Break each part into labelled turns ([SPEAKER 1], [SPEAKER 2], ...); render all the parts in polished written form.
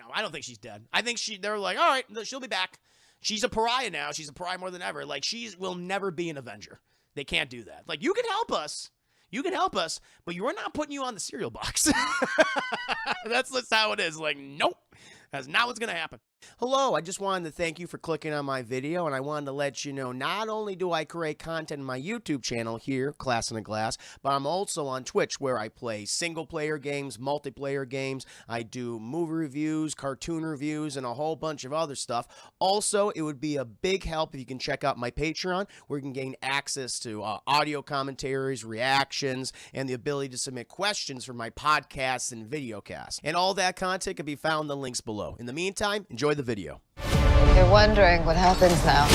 [SPEAKER 1] No, I don't think she's dead. I think they're like, all right, she'll be back. She's a pariah now. She's a pariah more than ever. Like, will never be an Avenger. They can't do that. Like, you can help us. You can help us, but we're not putting you on the cereal box. That's how it is. Like, nope. That's not what's going to happen. Hello, I just wanted to thank you for clicking on my video, and I wanted to let you know not only do I create content in my YouTube channel here, Class in a Glass, but I'm also on Twitch where I play single-player games, multiplayer games. I do movie reviews, cartoon reviews, and a whole bunch of other stuff. Also, it would be a big help if you can check out my Patreon where you can gain access to audio commentaries, reactions, and the ability to submit questions for my podcasts and videocasts. And all that content can be found in the links below. In the meantime, enjoy the video.
[SPEAKER 2] You're wondering what happens now.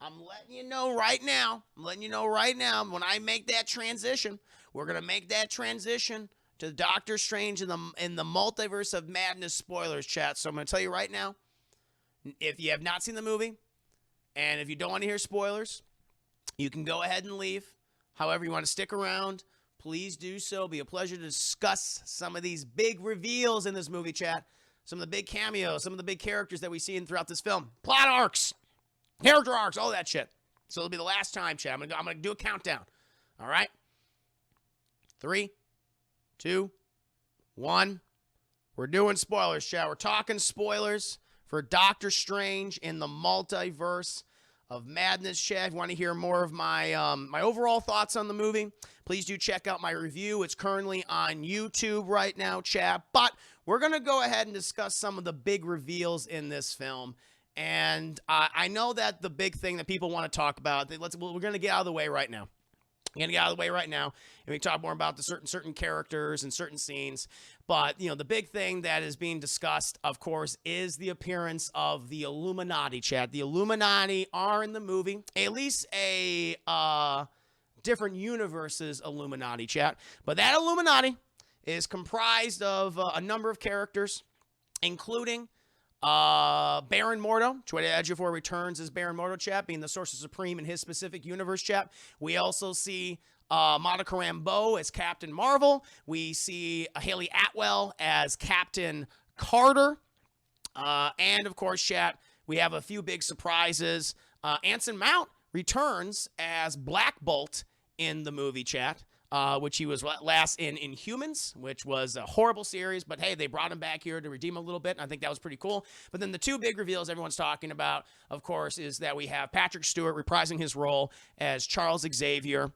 [SPEAKER 1] I'm letting you know right now. When I make that transition, we're gonna make that transition to Doctor Strange in the Multiverse of Madness spoilers, chat. So I'm gonna tell you right now, if you have not seen the movie, and if you don't want to hear spoilers, you can go ahead and leave. However, you want to stick around, please do so. It'll be a pleasure to discuss some of these big reveals in this movie, chat. Some of the big cameos, some of the big characters that we see throughout this film. Plot arcs, character arcs, all that shit. So it'll be the last time, chat. I'm gonna do a countdown. All right? 3, 2, 1. We're doing spoilers, chat. We're talking spoilers for Doctor Strange in the Multiverse of Madness, chat. If you want to hear more of my my overall thoughts on the movie, please do check out my review. It's currently on YouTube right now, chat. But we're going to go ahead and discuss some of the big reveals in this film. And I know that the big thing that people want to talk about, we're going to get out of the way right now. I'm going to get out of the way right now, and we talk more about the certain characters and certain scenes. But, the big thing that is being discussed, of course, is the appearance of the Illuminati, chat. The Illuminati are in the movie, at least a different universe's Illuminati, chat. But that Illuminati is comprised of a number of characters, including Baron Mordo. Ejiofor returns as Baron Mordo, chap, being the Sorcerer Supreme in his specific universe, chap. We also see Monica Rambeau as Captain Marvel. We see Haley Atwell as Captain Carter. And, of course, chat, we have a few big surprises. Anson Mount returns as Black Bolt in the movie, chat. Which he was last in Inhumans, which was a horrible series, but hey, they brought him back here to redeem a little bit, and I think that was pretty cool. But then the two big reveals everyone's talking about, of course, is that we have Patrick Stewart reprising his role as Charles Xavier,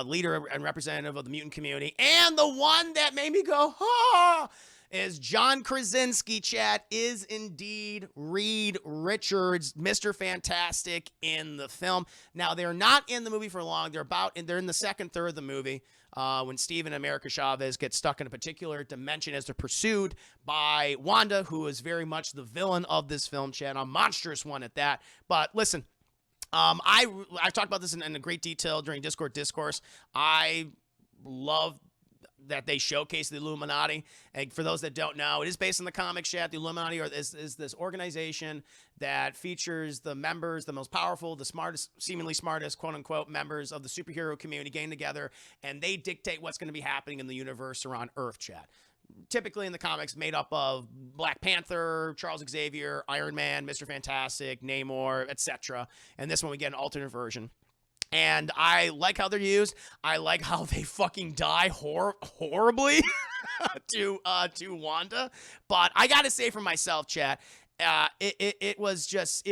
[SPEAKER 1] leader and representative of the mutant community, and the one that made me go, is John Krasinski, chat, is indeed Reed Richards, Mr. Fantastic in the film. Now, they're not in the movie for long. They're in the second third of the movie when Steve and America Chavez get stuck in a particular dimension as they're pursued by Wanda, who is very much the villain of this film, chat, a monstrous one at that. But listen, I talked about this in great detail during Discord Discourse. I love that they showcase the Illuminati. And for those that don't know, it is based on the comics, chat. The Illuminati is this organization that features the members, the most powerful, the smartest, seemingly smartest, quote-unquote, members of the superhero community getting together, and they dictate what's going to be happening in the universe around Earth, chat. Typically in the comics, made up of Black Panther, Charles Xavier, Iron Man, Mr. Fantastic, Namor, etc. And this one we get an alternate version. And I like how they're used. I like how they fucking die horribly to Wanda. But I gotta say for myself, chat, it was just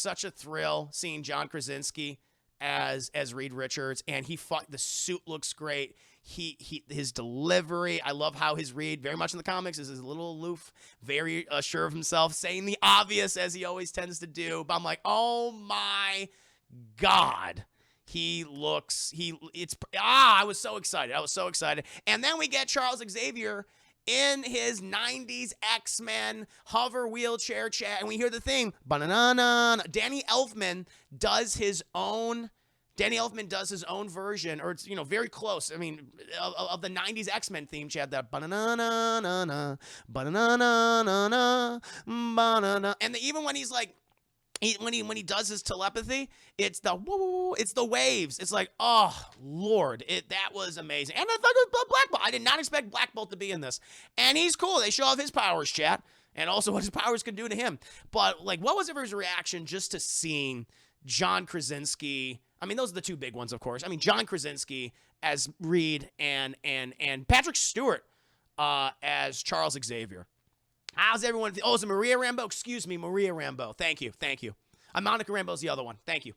[SPEAKER 1] such a thrill seeing John Krasinski as Reed Richards, and the suit looks great. His delivery, I love how his Reed, very much in the comics, is a little aloof, very sure of himself, saying the obvious as he always tends to do. But I'm like, oh my God. I was so excited. And then we get Charles Xavier in his 90s X-Men hover wheelchair chat, and we hear the theme, ba-na-na-na. Danny Elfman does his own version, or it's, very close, I mean, of the 90s X-Men theme, chat, that ba-na-na-na-na, ba-na-na-na-na, ba-na-na. And even when he's like, when he does his telepathy, it's the woo, it's the waves. It's like, oh Lord, that was amazing. And I thought it was Black Bolt. I did not expect Black Bolt to be in this, and he's cool. They show off his powers, chat, and also what his powers can do to him. But like, what was everyone's reaction just to seeing John Krasinski? I mean, those are the two big ones, of course. I mean, John Krasinski as Reed and Patrick Stewart as Charles Xavier. How's everyone? Oh, is it Maria Rambeau? Excuse me, Maria Rambeau. Thank you. Monica Rambeau's the other one. Thank you.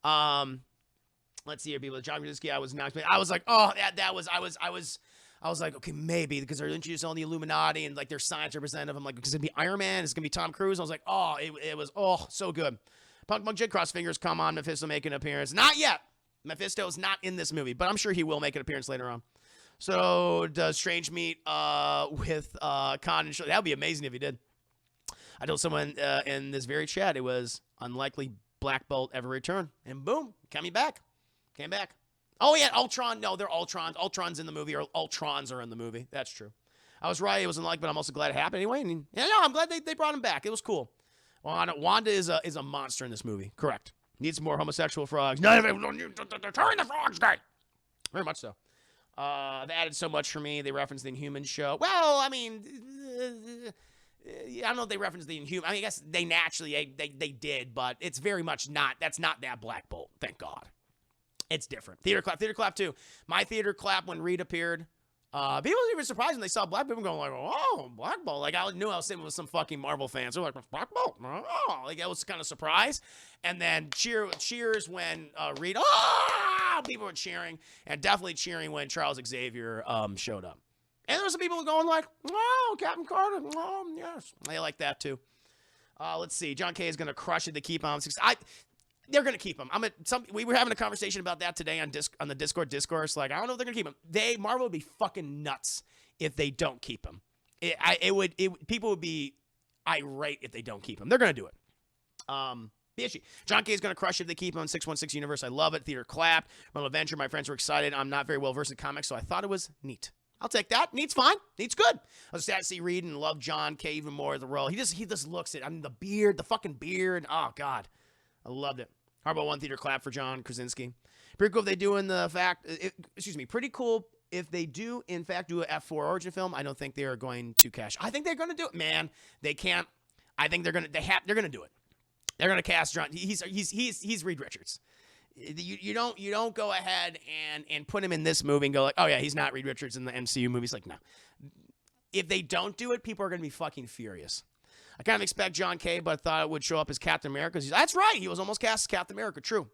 [SPEAKER 1] Let's see here, people. John Krasinski, I was not. I was like, oh, I was like, okay, maybe because they're introducing all the Illuminati and like their science representative. I'm like, because it'd be Iron Man, it's gonna be Tom Cruise. I was like, oh, it was so good. Punk Jig cross fingers. Come on, Mephisto make an appearance. Not yet. Mephisto is not in this movie, but I'm sure he will make an appearance later on. So does Strange meet with Khan and Shirley? That would be amazing if he did. I told someone in this very chat it was unlikely Black Bolt ever return, and boom, came back. Oh yeah, Ultron. No, they're Ultrons. Ultron's in the movie, or Ultrons are in the movie. That's true. I was right. It was unlikely, but I'm also glad it happened anyway. And yeah, no, I'm glad they brought him back. It was cool. Wanda is a monster in this movie. Correct. Needs more homosexual frogs. None of it. Turn the frogs gay. Very much so. They added so much for me. They referenced the Inhuman show. Well, I mean, I don't know if they referenced the Inhuman. I mean, I guess they naturally, they did, but it's very much not, that's not that Black Bolt. Thank God. It's different. Theater clap too. My theater clap when Reed appeared. People were even surprised when they saw Black Bolt going like, oh, Black Bolt. Like, I knew I was sitting with some fucking Marvel fans. They're like, Black Bolt. Oh. Like, I was kind of surprised. And then cheers when Reed, oh, people were cheering. And definitely cheering when Charles Xavier showed up. And there were some people going like, oh, Captain Carter. Oh, yes. I like that too. Let's see. John K is going to crush it to keep on. They're going to keep him. We were having a conversation about that today on the Discord discourse. Like, I don't know if they're going to keep him. Marvel would be fucking nuts if they don't keep him. People would be irate if they don't keep him. They're going to do it. The issue. John K is going to crush it if they keep him on 616 Universe. I love it. Theater clapped. Ronald Adventure. My friends were excited. I'm not very well versed in comics, so I thought it was neat. I'll take that. Neat's fine. Neat's good. I was sad to see Reed and love John K even more as the role. He just looks it. I mean, the beard, the fucking beard. Oh, God. I loved it. How about one theater clap for John Krasinski? Pretty cool if they do pretty cool if they do, in fact, do a F4 origin film. I don't think they are going to cash. I think they're going to do it, man. They can't. I think they're going to do it. They're going to cast John. He's Reed Richards. You don't go ahead and put him in this movie and go like, oh yeah, he's not Reed Richards in the MCU movies. Like, no. If they don't do it, people are going to be fucking furious. I kind of expect John K, but I thought it would show up as Captain America. That's right. He was almost cast as Captain America. True.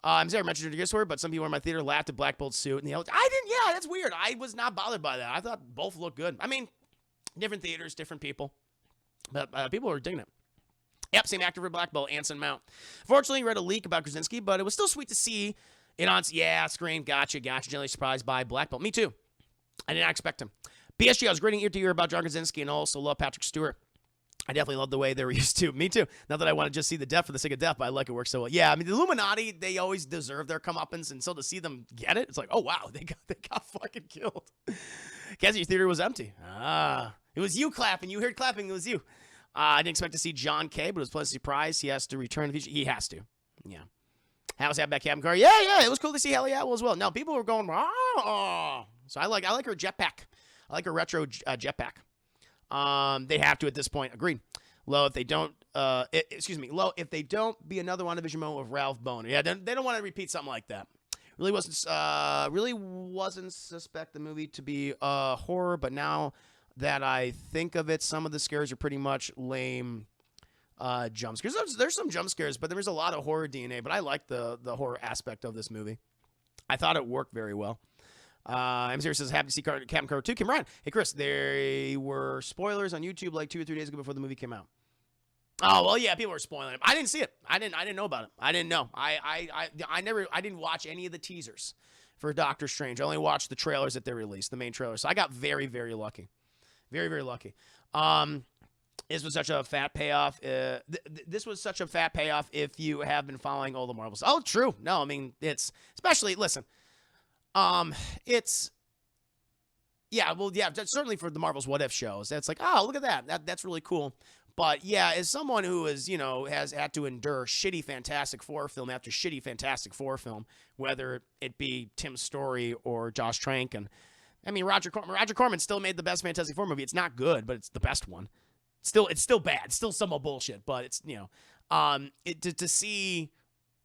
[SPEAKER 1] I'm sorry I mentioned it Discord, but some people in my theater laughed at Black Bolt's suit. And I didn't. Yeah, that's weird. I was not bothered by that. I thought both looked good. I mean, different theaters, different people. But people were digging it. Yep, same actor for Black Bolt, Anson Mount. Fortunately, read a leak about Krasinski, but it was still sweet to see it on screen. Gotcha. Generally surprised by Black Bolt. Me too. I did not expect him. BSG, I was grading ear to ear about John Krasinski and also love Patrick Stewart. I definitely love the way they were used to. Me too. Not that I want to just see the death for the sake of death, but I like it works so well. Yeah, I mean, the Illuminati, they always deserve their comeuppance, and so to see them get it, it's like, oh, wow, they got fucking killed. Cassie, your theater was empty. It was you clapping. You heard clapping. It was you. I didn't expect to see John K, but it was a pleasant surprise. He has to return in the future. He has to. Yeah. How was that back Captain Car? Yeah. It was cool to see Haley Atwell as well. Now, people were going, oh. So I like her jetpack. I like her retro jetpack. They have to at this point. Agreed. Low if they don't. Low if they don't be another WandaVision moment of Ralph Boner. Yeah, they don't want to repeat something like that. Really wasn't suspect the movie to be horror, but now that I think of it, some of the scares are pretty much lame jump scares. There's some jump scares, but there's a lot of horror DNA. But I like the horror aspect of this movie. I thought it worked very well. M Series says, happy to see Captain Carter 2. Kim Ryan. Hey, Chris, there were spoilers on YouTube like 2 or 3 days ago before the movie came out. Oh, well, yeah, people were spoiling it. I didn't see it. I didn't know about it. I didn't know. I didn't watch any of the teasers for Doctor Strange. I only watched the trailers that they released, the main trailers. So I got very, very lucky. Very, very lucky. This was such a fat payoff. This was such a fat payoff if you have been following all the Marvels. Oh, true. No, I mean, it's especially, listen, it's, yeah, well, yeah, certainly for the Marvel's What If shows. That's like, oh, look at that. That's really cool. But yeah, as someone who is, has had to endure shitty Fantastic Four film after shitty Fantastic Four film, whether it be Tim Story or Josh Trank, and I mean Roger Corman still made the best Fantastic Four movie. It's not good, but it's the best one. It's still bad. It's still some bullshit, but it's to see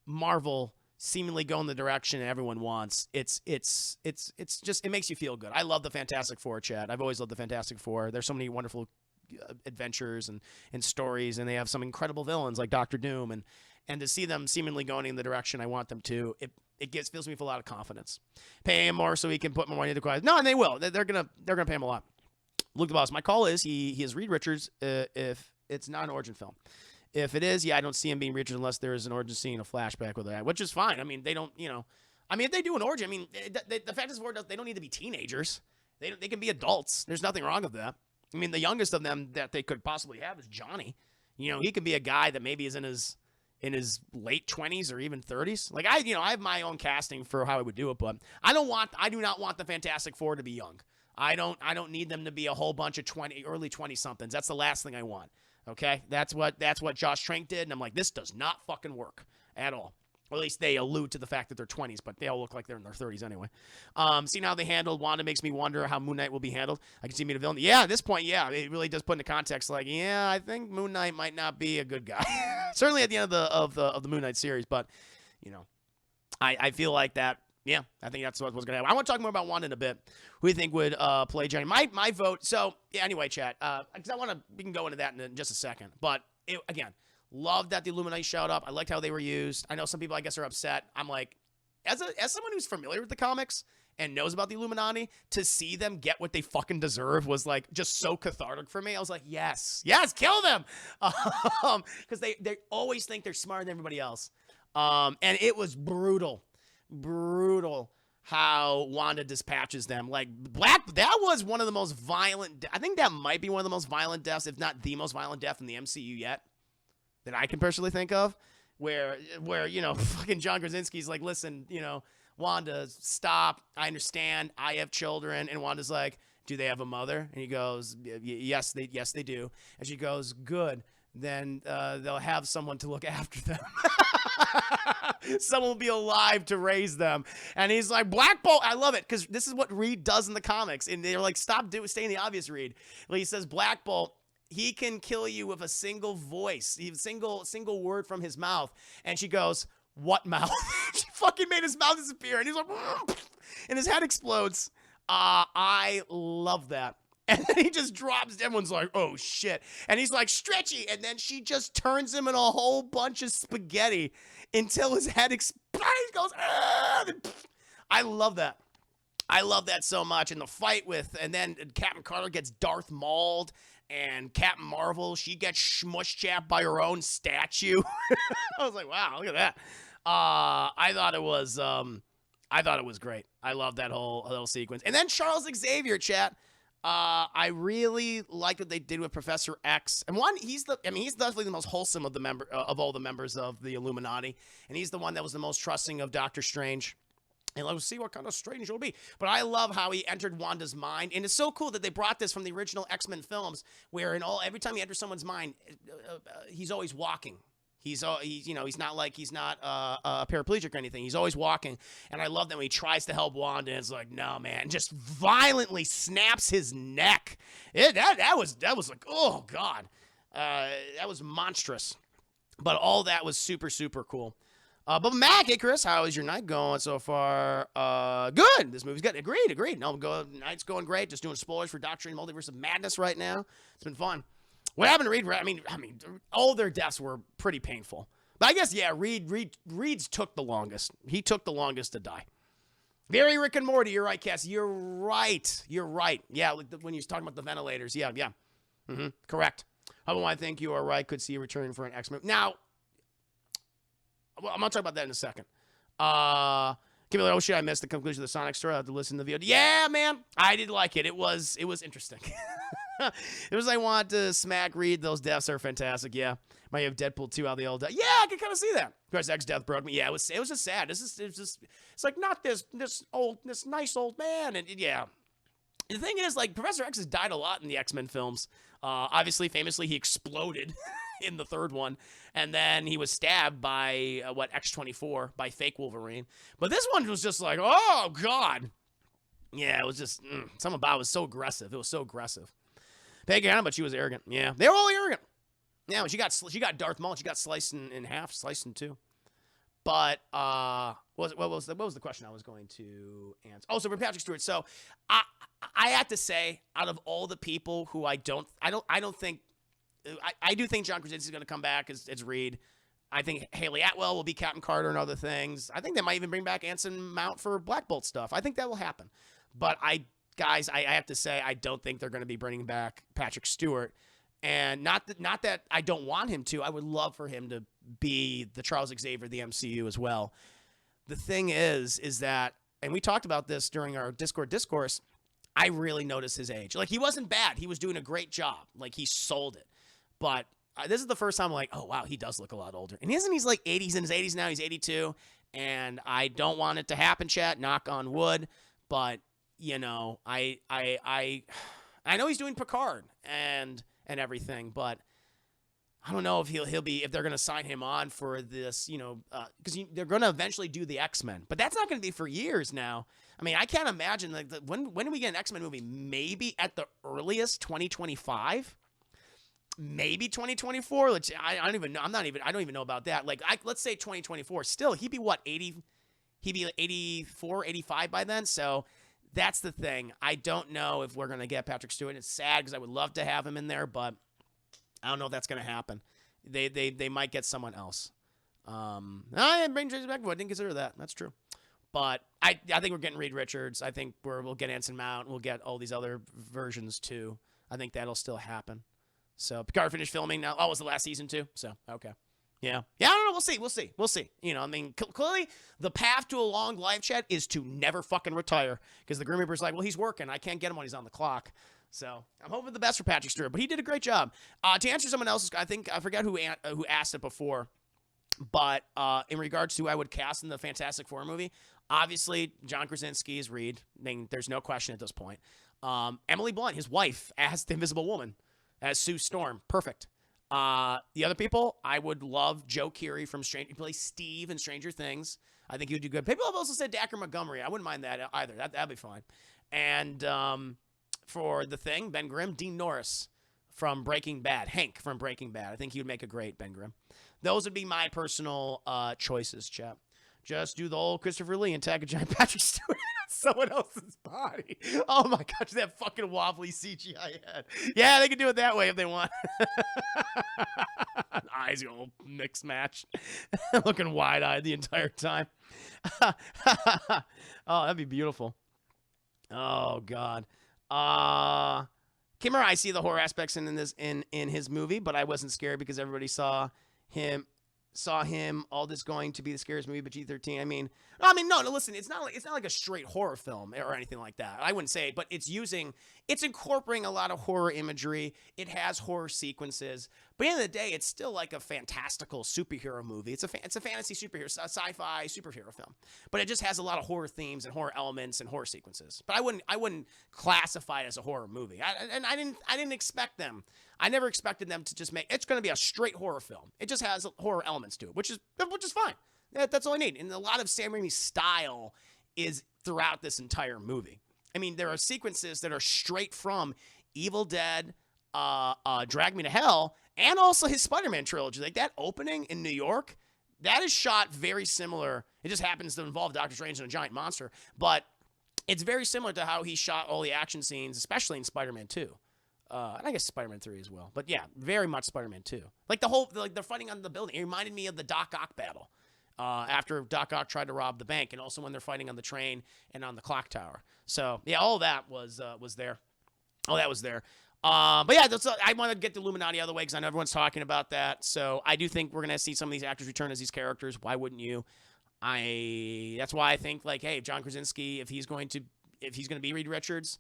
[SPEAKER 1] Marvel seemingly go in the direction everyone wants. It's just, it makes you feel good. I love the Fantastic Four, Chad. I've always loved the Fantastic Four. There's so many wonderful adventures and stories, and they have some incredible villains like Doctor Doom, and to see them seemingly going in the direction I want them to, it fills me with a lot of confidence. Pay him more so he can put more money into quiet. No, and they will. They're gonna pay him a lot. Luke the Boss. My call is he is Reed Richards if it's not an origin film. If it is, I don't see him being Richards unless there is an origin scene, a flashback with that, which is fine. I mean, they don't, if they do an origin, the Fantastic Four, they don't need to be teenagers. They can be adults. There's nothing wrong with that. I mean, the youngest of them that they could possibly have is Johnny. He could be a guy that maybe is in his late 20s or even 30s. Like I have my own casting for how I would do it, but I do not want the Fantastic Four to be young. I don't need them to be a whole bunch of early 20 somethings. That's the last thing I want. Okay? That's what Josh Trank did, and I'm like, this does not fucking work at all. Or at least they allude to the fact that they're 20s, but they all look like they're in their 30s anyway. Seeing how they handled Wanda makes me wonder how Moon Knight will be handled. I can see me the villain. Yeah, at this point, yeah, it really does put into context. Like, yeah, I think Moon Knight might not be a good guy. Certainly at the end of the Moon Knight series, but I feel like that. Yeah, I think that's what's going to happen. I want to talk more about Wanda in a bit. Who do you think would play Johnny? My vote. So yeah. Anyway, chat. Because we can go into that in just a second. But again. Love that the Illuminati showed up. I liked how they were used. I know some people, I guess, are upset. I'm like, as someone who's familiar with the comics and knows about the Illuminati, to see them get what they fucking deserve was like just so cathartic for me. I was like, yes, kill them, because they always think they're smarter than everybody else. And it was brutal how Wanda dispatches them. Like that was one of the most violent. I think that might be one of the most violent deaths, if not the most violent death in the MCU yet, that I can personally think of, where fucking John Krasinski's like, listen, Wanda, stop. I understand. I have children. And Wanda's like, do they have a mother? And he goes, yes, they do. And she goes, good. Then they'll have someone to look after them. Someone will be alive to raise them. And he's like, Black Bolt. I love it, because this is what Reed does in the comics. And they're like, staying the obvious, Reed. Well, he says, Black Bolt, he can kill you with a single voice, single word from his mouth. And she goes, what mouth? She fucking made his mouth disappear. And he's like, and his head explodes. I love that. And then he just drops. Everyone's like, oh shit. And he's like, stretchy. And then she just turns him in a whole bunch of spaghetti until his head explodes. He goes, I love that. I love that so much. And the fight and then Captain Carter gets Darth Mauled. And Captain Marvel, she gets smush-chapped by her own statue. I was like, wow, look at that. I thought it was great. I love that whole sequence. And then Charles Xavier, chat. I really like what they did with Professor X. And he's definitely the most wholesome of all the members of the Illuminati. And he's the one that was the most trusting of Doctor Strange. And let's see what kind of Strange it'll be. But I love how he entered Wanda's mind. And it's so cool that they brought this from the original X-Men films, where every time he enters someone's mind, he's always walking. He's not a paraplegic or anything. He's always walking. And I love that when he tries to help Wanda, and it's like, no, man, just violently snaps his neck. That was like, oh, God. That was monstrous. But all that was super, super cool. But Mac, hey Chris, how is your night going so far? Good. This movie's good. Agreed. No, night's going great. Just doing spoilers for Doctor Strange Multiverse of Madness right now. It's been fun. What happened to Reed? I mean, all their deaths were pretty painful. But I guess, yeah, Reed's took the longest. He took the longest to die. Very Rick and Morty. You're right, Cass. You're right. Yeah, like when you're talking about the ventilators. Yeah. Mm-hmm. Correct. However, I think you are right. Could see a return for an X-Men. Now, well, I'm going to talk about that in a second. Give me like, oh shit, I missed the conclusion of the Sonic story. I have to listen to the VOD. Yeah, man. I did like it. It was interesting. It was, I want to smack Reed. Those deaths are fantastic. Yeah. Might have Deadpool 2 how they all die. Yeah, I can kind of see that. Chris X death broke me. Yeah, it was just sad. It's like not this nice old man. And yeah. The thing is, like, Professor X has died a lot in the X-Men films. Obviously, famously, he exploded in the third one, and then he was stabbed by X-24 by fake Wolverine. But this one was just like, oh god, yeah, it was just something about it was so aggressive. It was so aggressive. Peggy Hanna, but she was arrogant. Yeah, they were all arrogant. Yeah, she got Darth Maul. She got sliced in half, sliced in two. But what was the question I was going to answer? Oh, so for Patrick Stewart. So I have to say, out of all the people who I do think John Krasinski is going to come back as Reed. I think Haley Atwell will be Captain Carter and other things. I think they might even bring back Anson Mount for Black Bolt stuff. I think that will happen. But I have to say, I don't think they're going to be bringing back Patrick Stewart. And not that I don't want him to. I would love for him to be the Charles Xavier of the MCU as well. The thing is that, and we talked about this during our Discord discourse, I really noticed his age. Like, he wasn't bad. He was doing a great job. Like, he sold it. But this is the first time I'm like, oh, wow, he does look a lot older. And he's like 80s, he's in his 80s now. He's 82. And I don't want it to happen, chat. Knock on wood. But, you know, I know he's doing Picard and everything, but I don't know if he'll be, if they're going to sign him on for this, you know, because they're going to eventually do the X-Men, but that's not going to be for years now. I mean, I can't imagine, like, when do we get an X-Men movie? Maybe at the earliest 2025, maybe 2024. Which I don't even know. I don't even know about that. Like, let's say 2024. Still, he'd be what, 80? He'd be like 84, 85 by then. So that's the thing. I don't know if we're going to get Patrick Stewart. It's sad because I would love to have him in there, but I don't know if that's going to happen. They might get someone else. I bring Jason back. I didn't consider that. That's true. But I think we're getting Reed Richards. I think we'll get Anson Mount. We'll get all these other versions too. I think that'll still happen. So Picard finished filming now. Oh, it was the last season too. So okay. Yeah. I don't know. We'll see. You know, I mean, clearly the path to a long live chat is to never fucking retire, because the Grim Reaper's like, well, he's working. I can't get him when he's on the clock. So I'm hoping the best for Patrick Stewart, but he did a great job. To answer someone else's, I forget who asked it before, but in regards to who I would cast in the Fantastic Four movie, obviously John Krasinski is Reed. I mean, there's no question at this point. Emily Blunt, his wife, as the Invisible Woman, as Sue Storm. Perfect. The other people, I would love Joe Keery from he plays Steve in Stranger Things. I think he would do good. People have also said Dacre Montgomery. I wouldn't mind that either. That'd be fine. And for The Thing, Ben Grimm, Dean Norris from Breaking Bad, Hank from Breaking Bad. I think he would make a great Ben Grimm. Those would be my personal choices, chap. Just do the old Christopher Lee and tag a giant Patrick Stewart on someone else's body. Oh my gosh, that fucking wobbly CGI head. Yeah, they can do it that way if they want. Eyes go mix match. Looking wide-eyed the entire time. Oh, that'd be beautiful. Oh god. Kimmer, I see the horror aspects in his movie, but I wasn't scared because everybody saw him all this going to be the scariest movie, but G13. I mean, no, listen, it's not like a straight horror film or anything like that. I wouldn't say it, but it's incorporating a lot of horror imagery. It has horror sequences, but at the end of the day, it's still like a fantastical superhero movie. It's a fantasy superhero, sci-fi superhero film, but it just has a lot of horror themes and horror elements and horror sequences. But I wouldn't classify it as a horror movie. I didn't expect them. I never expected them to just it's going to be a straight horror film. It just has horror elements to it, which is fine. That's all I need. And a lot of Sam Raimi's style is throughout this entire movie. I mean, there are sequences that are straight from Evil Dead, Drag Me to Hell, and also his Spider-Man trilogy. Like that opening in New York, that is shot very similar. It just happens to involve Doctor Strange and a giant monster, but it's very similar to how he shot all the action scenes, especially in Spider-Man 2. And I guess Spider-Man 3 as well. But yeah, very much Spider-Man 2. Like they're fighting on the building. It reminded me of the Doc Ock battle. After Doc Ock tried to rob the bank, and also when they're fighting on the train and on the clock tower. So yeah, all that was there. All that was there. But yeah, I want to get the Illuminati out of the way because I know everyone's talking about that. So I do think we're gonna see some of these actors return as these characters. Why wouldn't you? That's why I think, like, hey, John Krasinski, if he's going to be Reed Richards,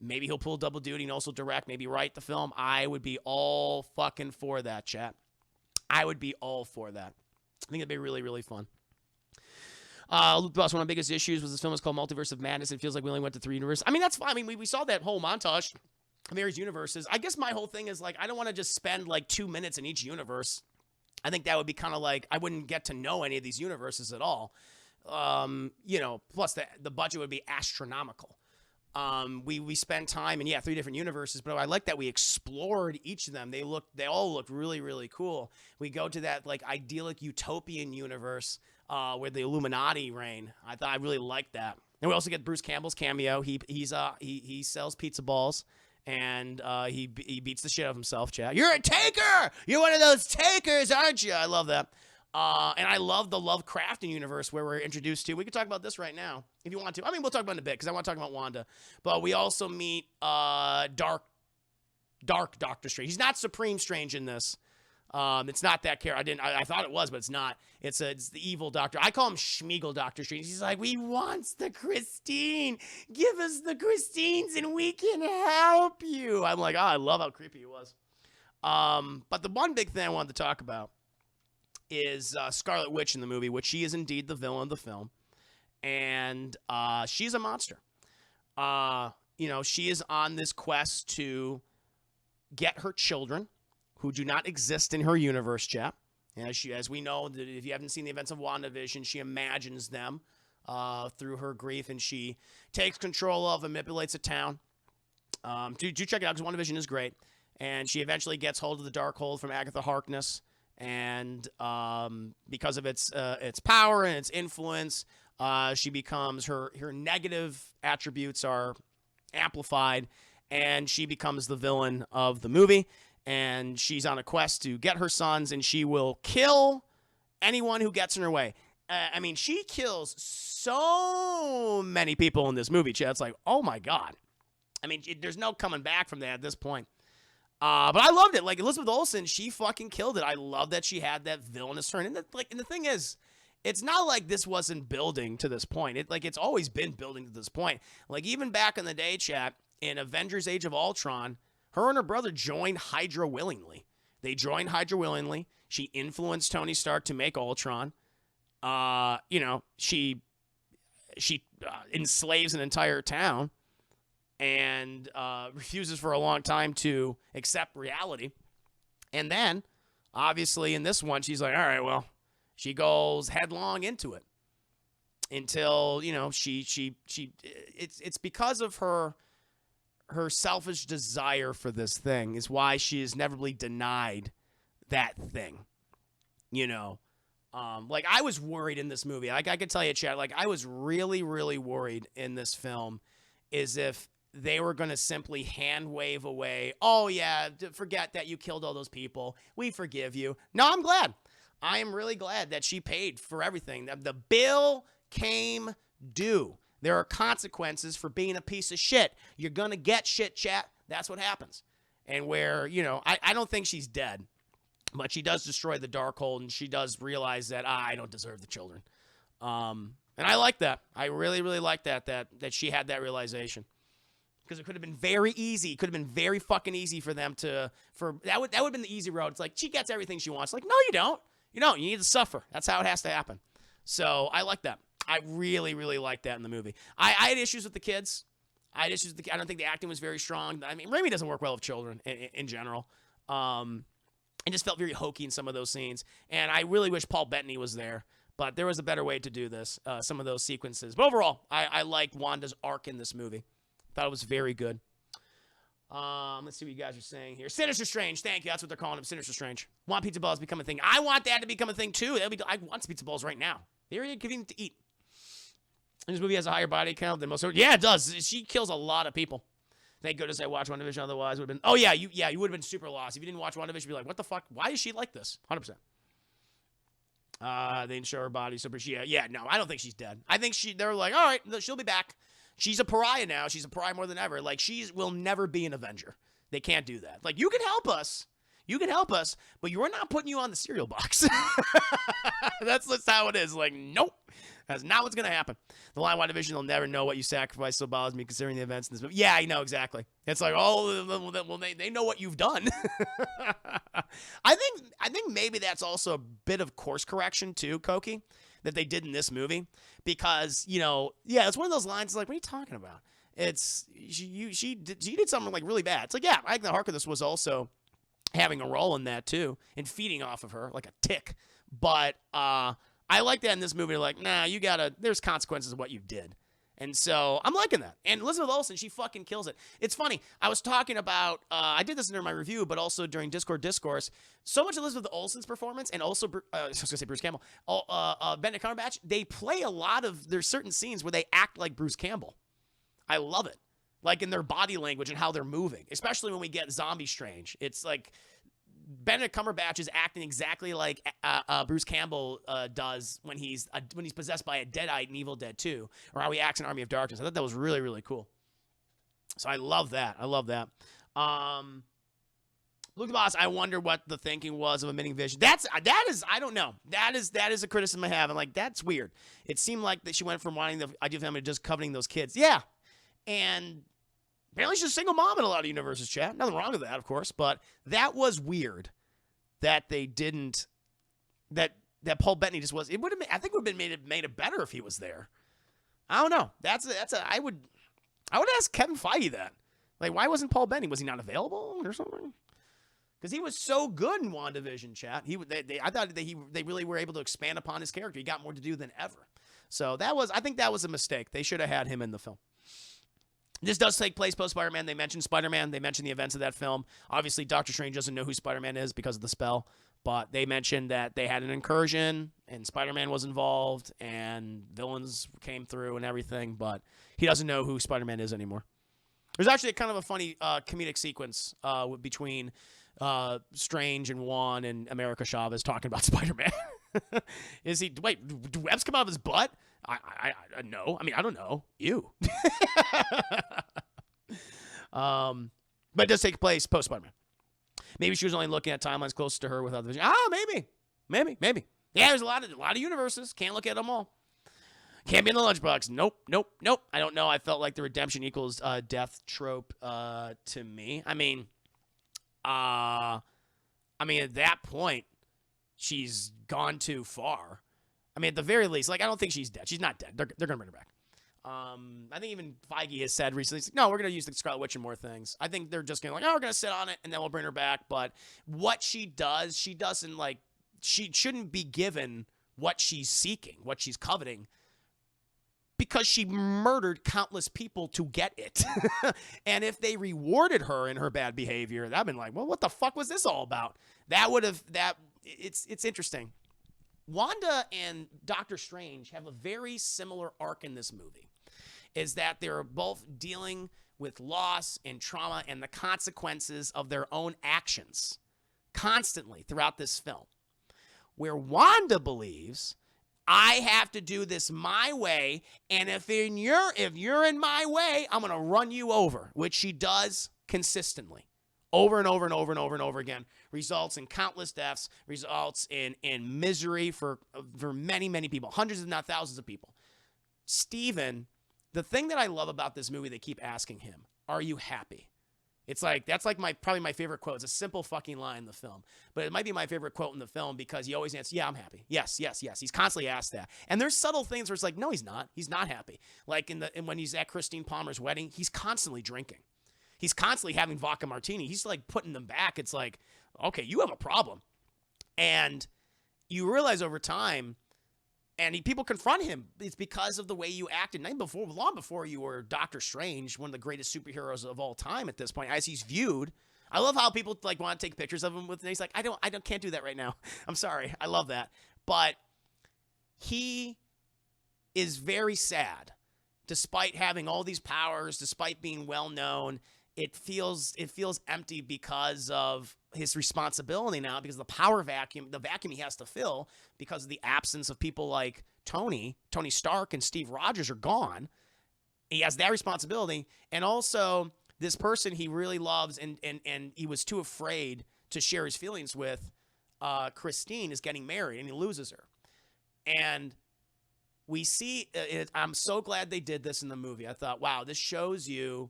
[SPEAKER 1] maybe he'll pull double duty and also direct, maybe write the film. I would be all fucking for that, chat. I would be all for that. I think it'd be really, really fun. Luke Boss, one of my biggest issues was this film is called Multiverse of Madness. It feels like we only went to 3 universes. I mean, that's fine. I mean, we saw that whole montage various universes. I guess my whole thing is like I don't want to just spend like 2 minutes in each universe. I think that would be kind of like I wouldn't get to know any of these universes at all. Plus the budget would be astronomical. We spent time in 3 different universes, but I like that we explored each of them. They all looked really, really cool. We go to that like idyllic utopian universe where the Illuminati reign. I really liked that. And we also get Bruce Campbell's cameo. He sells pizza balls. And he beats the shit out of himself, chat. You're a taker! You're one of those takers, aren't you? I love that. And I love the Lovecraftian universe where we're introduced to. We can talk about this right now if you want to. I mean, we'll talk about it in a bit because I want to talk about Wanda. But we also meet Dark Doctor Strange. He's not Supreme Strange in this. It's not that character. I thought it was, but it's not. It's the evil Doctor. I call him Schmeagol Doctor Strange. He's like, we want the Christine. Give us the Christines and we can help you. I'm like, I love how creepy he was. But the one big thing I wanted to talk about is Scarlet Witch in the movie, which she is indeed the villain of the film. And she's a monster. She is on this quest to get her children who do not exist in her universe, chap. As we know, if you haven't seen the events of WandaVision, she imagines them through her grief, and she takes control of and manipulates a town. Do check it out, because WandaVision is great. And she eventually gets hold of the Darkhold from Agatha Harkness, and because of its power and its influence, she becomes her negative attributes are amplified, and she becomes the villain of the movie. And she's on a quest to get her sons, and she will kill anyone who gets in her way. She kills so many people in this movie, Chad. It's like, oh my God. There's no coming back from that at this point. But I loved it. Like, Elizabeth Olsen, she fucking killed it. I love that she had that villainous turn. And the thing is, it's not like this wasn't building to this point. It's always been building to this point. Like, even back in the day, chat, in Avengers Age of Ultron, her and her brother joined Hydra willingly. They joined Hydra willingly. She influenced Tony Stark to make Ultron. She enslaves an entire town and refuses for a long time to accept reality. And then, obviously, in this one, she's like, all right, well, she goes headlong into it until, it's because of her selfish desire for this thing is why she is inevitably denied that thing. I was worried in this movie. Like, I could tell you, Chad, like, I was really, really worried in this film is if they were going to simply hand wave away, oh, yeah, forget that you killed all those people. We forgive you. No, I'm glad. I am really glad that she paid for everything. The bill came due. There are consequences for being a piece of shit. You're going to get shit, chat. That's what happens. And where, I don't think she's dead, but she does destroy the Darkhold, and she does realize that I don't deserve the children. And I like that. I really, really like that she had that realization. Because it could have been very easy. It could have been very fucking easy for them that would have been the easy road. It's like, she gets everything she wants. Like, no, you don't. You don't. You need to suffer. That's how it has to happen. So I like that. I really, really like that in the movie. I had issues with the kids. I don't think the acting was very strong. Raimi doesn't work well with children in general. It just felt very hokey in some of those scenes. And I really wish Paul Bettany was there. But there was a better way to do this, some of those sequences. But overall, I liked Wanda's arc in this movie. Thought it was very good. Let's see what you guys are saying here. Sinister Strange. Thank you. That's what they're calling him. Sinister Strange. Want pizza balls to become a thing. I want that to become a thing, too. I want some pizza balls right now. They're very convenient to eat. And this movie has a higher body count than most. Yeah, it does. She kills a lot of people. Thank goodness I watched WandaVision. Otherwise, it would have been. Oh, yeah. You would have been super lost. If you didn't watch WandaVision, you'd be like, what the fuck? Why is she like this? 100%. They didn't show her body. So, no, I don't think she's dead. I think they're like, all right, she'll be back. She's a pariah now. She's a pariah more than ever. Like, she will never be an Avenger. They can't do that. Like, you can help us. You can help us, but you're not putting you on the cereal box. That's how it is. Like, nope. That's not what's going to happen. The line WandaVision, they'll never know what you sacrificed, so bothers me considering the events in this movie. Yeah, I know, exactly. It's like, oh, well, they know what you've done. I think maybe that's also a bit of course correction, too, Koki, that they did in this movie. Because, it's one of those lines like, what are you talking about? she did something like really bad. It's like, yeah, Agatha Harkness was also having a role in that too and feeding off of her like a tick. But I like that in this movie. Like, nah, there's consequences of what you did. And so I'm liking that. And Elizabeth Olsen, she fucking kills it. It's funny. I was talking about, I did this during my review, but also during Discord Discourse. So much Elizabeth Olsen's performance and also, I was going to say Bruce Campbell, Benedict Cumberbatch, they play a lot of, there's certain scenes where they act like Bruce Campbell. I love it. Like in their body language and how they're moving, especially when we get Zombie Strange. It's like Benedict Cumberbatch is acting exactly like Bruce Campbell does when he's possessed by a Deadite in Evil Dead 2, or how he acts in Army of Darkness. I thought that was really, really cool. So I love that. Luke the Boss, I wonder what the thinking was of omitting Vision. That is, I don't know. That is a criticism I have. I'm like, that's weird. It seemed like that she went from wanting the idea of family to just coveting those kids. Yeah. And apparently she's a single mom in a lot of universes, chat. Nothing wrong with that, of course, but that was weird that they didn't, that Paul Bettany just was. It would have been, I think would have been made it better if he was there. I don't know. I would ask Kevin Feige that. Like, why wasn't Paul Bettany? Was he not available or something? Because he was so good in WandaVision, chat. I thought that they really were able to expand upon his character. He got more to do than ever. So I think that was a mistake. They should have had him in the film. This does take place post-Spider-Man. They mentioned Spider-Man. They mentioned the events of that film. Obviously, Doctor Strange doesn't know who Spider-Man is because of the spell, but they mentioned that they had an incursion, and Spider-Man was involved, and villains came through and everything, but he doesn't know who Spider-Man is anymore. There's actually a kind of a funny comedic sequence between Strange and Juan and America Chavez talking about Spider-Man. Do webs come out of his butt? I no. I mean, I don't know. You. But it does take place post Spider-Man. Maybe she was only looking at timelines closest to her without the vision. Maybe. Yeah, there's a lot of universes. Can't look at them all. Can't be in the lunchbox. Nope. I don't know. I felt like the redemption equals death trope to me. I mean, at that point, she's gone too far. I mean, at the very least, like, I don't think she's dead. She's not dead. They're going to bring her back. I think even Feige has said recently, no, we're going to use the Scarlet Witch and more things. I think they're just going to we're going to sit on it, and then we'll bring her back. But what she does, she doesn't, like, she shouldn't be given what she's seeking, what she's coveting, because she murdered countless people to get it. And if they rewarded her in her bad behavior, that'd been like, well, what the fuck was this all about? It's interesting. Wanda and Doctor Strange have a very similar arc in this movie, is that they're both dealing with loss and trauma and the consequences of their own actions constantly throughout this film. Where Wanda believes, I have to do this my way, and if you're in my way, I'm going to run you over, which she does consistently. Over and over and over and over and over again, results in countless deaths, results in misery for many, many people, hundreds if not thousands of people. Steven, the thing that I love about this movie, they keep asking him, are you happy? It's like, that's like probably my favorite quote. It's a simple fucking line in the film, but it might be my favorite quote in the film because he always answers, yeah, I'm happy. Yes. He's constantly asked that. And there's subtle things where it's like, no, he's not. He's not happy. Like when he's at Christine Palmer's wedding, he's constantly drinking. He's constantly having vodka martini. He's like putting them back. It's like, okay, you have a problem. And you realize over time, and people confront him, it's because of the way you acted. Long before you were Doctor Strange, one of the greatest superheroes of all time at this point, as he's viewed. I love how people like want to take pictures of him with, and he's like, can't do that right now. I'm sorry. I love that. But he is very sad. Despite having all these powers, despite being well known, it feels empty because of his responsibility now, because of the power vacuum, the vacuum he has to fill because of the absence of people like Tony Stark and Steve Rogers are gone. He has that responsibility. And also this person he really loves and he was too afraid to share his feelings with, Christine, is getting married and he loses her. And we see, I'm so glad they did this in the movie. I thought, wow, this shows you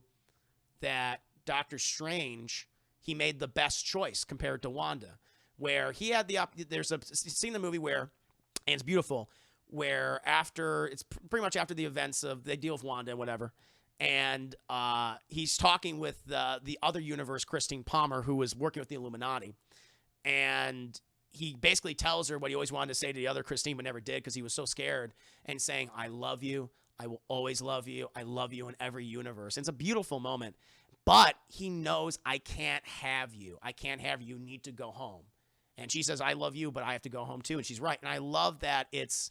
[SPEAKER 1] that Doctor Strange, he made the best choice compared to Wanda, where he had there's a scene in the movie where, and it's beautiful, where it's pretty much after the events of, they deal with Wanda and whatever, And he's talking with the other universe, Christine Palmer, who was working with the Illuminati. And he basically tells her what he always wanted to say to the other Christine, but never did because he was so scared, and saying, I love you. I will always love you. I love you in every universe. And it's a beautiful moment. But he knows, I can't have you. I can't have you. You need to go home. And she says, I love you, but I have to go home too. And she's right. And I love that it's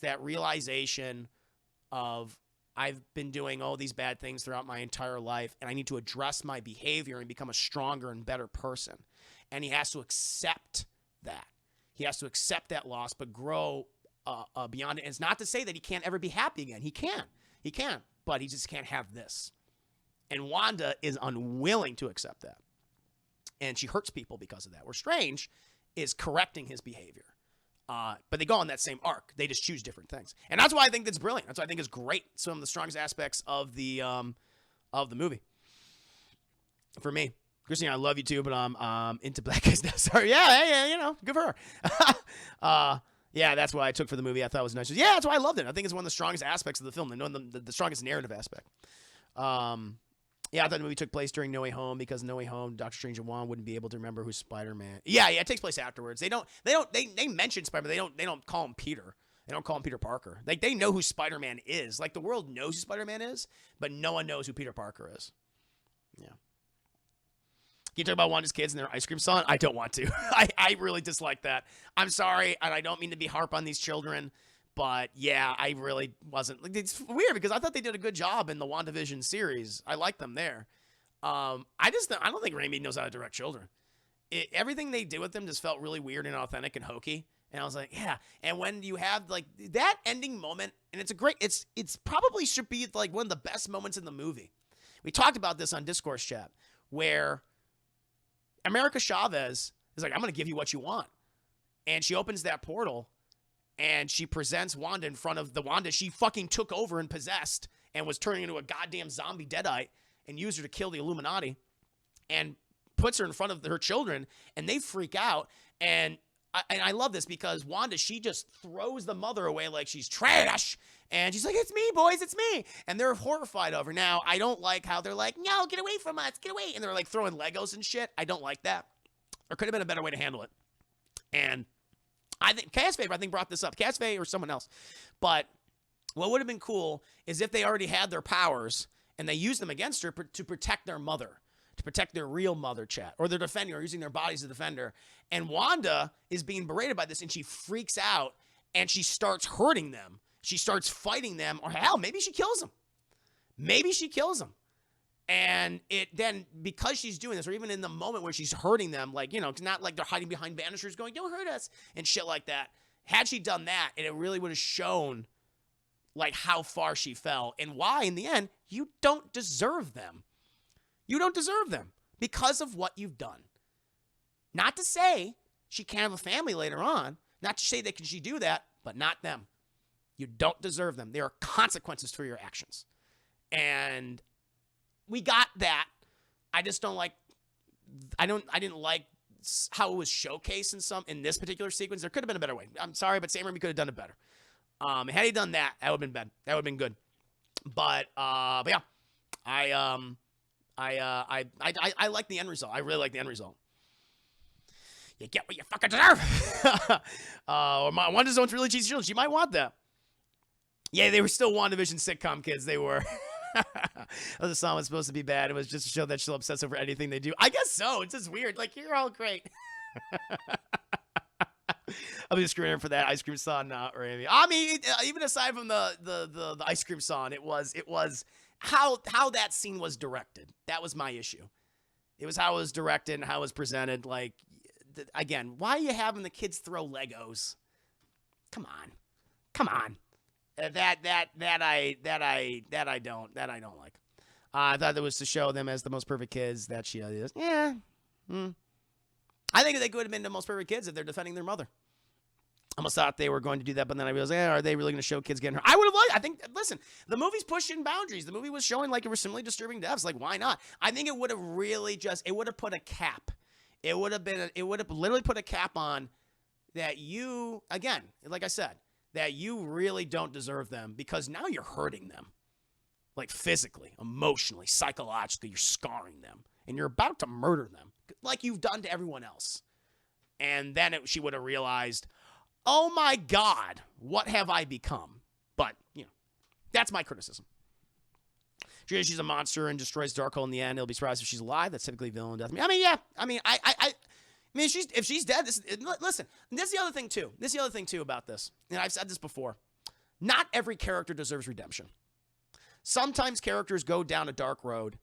[SPEAKER 1] that realization of, I've been doing all these bad things throughout my entire life, and I need to address my behavior and become a stronger and better person. And he has to accept that. He has to accept that loss, but grow beyond it. And it's not to say that he can't ever be happy again. He can. He can. But he just can't have this. And Wanda is unwilling to accept that. And she hurts people because of that. Where Strange is correcting his behavior. But they go on that same arc. They just choose different things. And that's why I think that's brilliant. That's why I think it's great. Some of the strongest aspects of the movie. For me. Christine, I love you too, but I'm into black guys now. Sorry. Yeah, you know, good for her. Yeah, that's what I took for the movie. I thought it was nice. Yeah, that's why I loved it. I think it's one of the strongest aspects of the film, the strongest narrative aspect. Yeah, I thought the movie took place during No Way Home because No Way Home, Doctor Strange and Wong wouldn't be able to remember who's Spider-Man. Yeah, it takes place afterwards. They mention Spider-Man, they don't call him Peter. They don't call him Peter Parker. Like, they know who Spider-Man is. Like, the world knows who Spider-Man is, but no one knows who Peter Parker is. Yeah. Can you talk about Wanda's kids and their ice cream song? I don't want to. I really dislike that. I'm sorry, and I don't mean to be harp on these children, but yeah, I really wasn't. Like, it's weird because I thought they did a good job in the WandaVision series. I like them there. I don't think Raimi knows how to direct children. Everything they did with them just felt really weird and authentic and hokey. And I was like, yeah. And when you have like that ending moment, and it's probably should be like one of the best moments in the movie. We talked about this on Discourse Chat, where America Chavez is like, I'm going to give you what you want. And she opens that portal and she presents Wanda in front of the Wanda she fucking took over and possessed and was turning into a goddamn zombie deadite and used her to kill the Illuminati, and puts her in front of her children, and they freak out. And I love this because Wanda, she just throws the mother away like she's trash. And she's like, it's me, boys, it's me. And they're horrified of her. Now, I don't like how they're like, no, get away from us, get away. And they're like throwing Legos and shit. I don't like that. There could have been a better way to handle it. And I think Casfe, brought this up. Casfe or someone else. But what would have been cool is if they already had their powers and they used them against her to protect their mother, to protect their real mother, chat, or their defender, or using their bodies to defend her. And Wanda is being berated by this, and she freaks out, and she starts hurting them. She starts fighting them, or hell, maybe she kills them. Maybe she kills them. And it then, because she's doing this, or even in the moment where she's hurting them, like, you know, it's not like they're hiding behind banisters going, don't hurt us, and shit like that. Had she done that, and it really would have shown, like, how far she fell, and why, in the end, you don't deserve them. You don't deserve them because of what you've done. Not to say she can't have a family later on. Not to say that can she do that, but not them. You don't deserve them. There are consequences for your actions. And we got that. I just don't like, I didn't like how it was showcased in this particular sequence. There could have been a better way. I'm sorry, but Sam Raimi could have done it better. Had he done that, that would have been bad. That would have been good. But yeah, I like the end result. I really like the end result. You get what you fucking deserve. Wanda's own really cheesy children. She might want that. Yeah, they were still WandaVision sitcom kids. They were. The song was supposed to be bad. It was just to show that she'll obsess over anything they do. I guess so. It's just weird. Like, you're all great. I'll be screwing for that ice cream song now, Raimi. I mean, even aside from the ice cream song, it was how that scene was directed. That was my issue. It was how it was directed and how it was presented. Like, again, why are you having the kids throw Legos? Come on. That I don't like. I thought that was to show them as the most perfect kids that she is. Yeah. I think they could have been the most perfect kids if they're defending their mother. I almost thought they were going to do that, but then I realized, are they really going to show kids getting hurt? I would have liked, I think, listen, the movie's pushing boundaries. The movie was showing like it was similarly disturbing deaths. Like, why not? I think it would have really it would have put a cap. It would have literally put a cap on that you, again, like I said, that you really don't deserve them because now you're hurting them. like physically, emotionally, psychologically. You're scarring them, and you're about to murder them, like you've done to everyone else. And then she would have realized, oh my God, what have I become? But, that's my criticism. She's a monster and destroys Darkhold in the end. He'll be surprised if she's alive. That's typically villain death. I mean, if she's dead, listen, this is the other thing too. This is the other thing too about this. And I've said this before. Not every character deserves redemption. Sometimes characters go down a dark road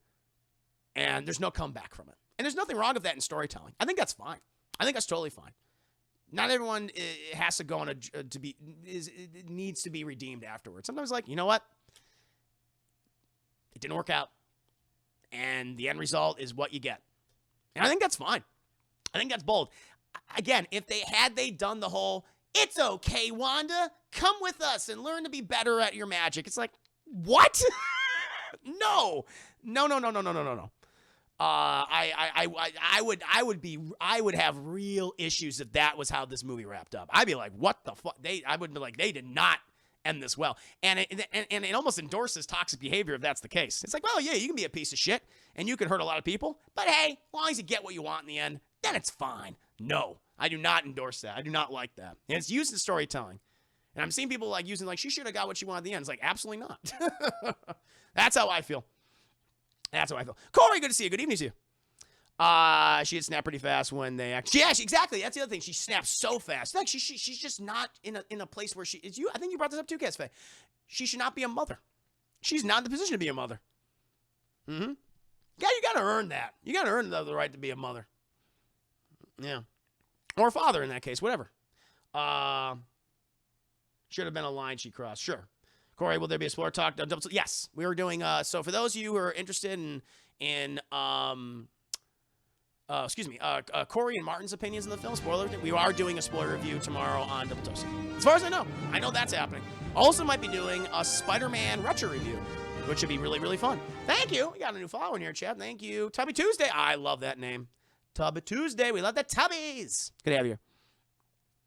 [SPEAKER 1] and there's no comeback from it. And there's nothing wrong with that in storytelling. I think that's fine. I think that's totally fine. Not everyone has to go on needs to be redeemed afterwards. Sometimes, like, you know what? It didn't work out. And the end result is what you get. And I think that's fine. I think that's bold. Again, if they done the whole, it's okay, Wanda, come with us and learn to be better at your magic. It's like, what? No. I would have real issues if that was how this movie wrapped up. I'd be like, what the fuck? I would be like, they did not end this well. And it almost endorses toxic behavior if that's the case. It's like, well, yeah, you can be a piece of shit and you can hurt a lot of people, but hey, as long as you get what you want in the end, then it's fine. No, I do not endorse that. I do not like that. And it's used in storytelling. And I'm seeing people like using, like, she should have got what she wanted at the end. It's like, absolutely not. That's how I feel. That's how I feel. Corey, good to see you. Good evening to you. She had snapped pretty fast when they actually. Yeah, exactly. That's the other thing. She snaps so fast. Like she's just not in a place where she is. I think you brought this up too, Casfe. She should not be a mother. She's not in the position to be a mother. Mm-hmm. Yeah, you gotta earn that. You gotta earn the right to be a mother. Yeah, or a father in that case. Whatever. Should have been a line she crossed. Sure. Corey, will there be a spoiler talk? Yes, we were doing. So for those of you who are interested in Corey and Martin's opinions on the film, spoiler, we are doing a spoiler review tomorrow on Double Toast. As far as I know that's happening. Also might be doing a Spider-Man retro review, which should be really, really fun. Thank you. We got a new follower in here, chat. Thank you. Tubby Tuesday. I love that name. Tubby Tuesday. We love the Tubbies. Good to have you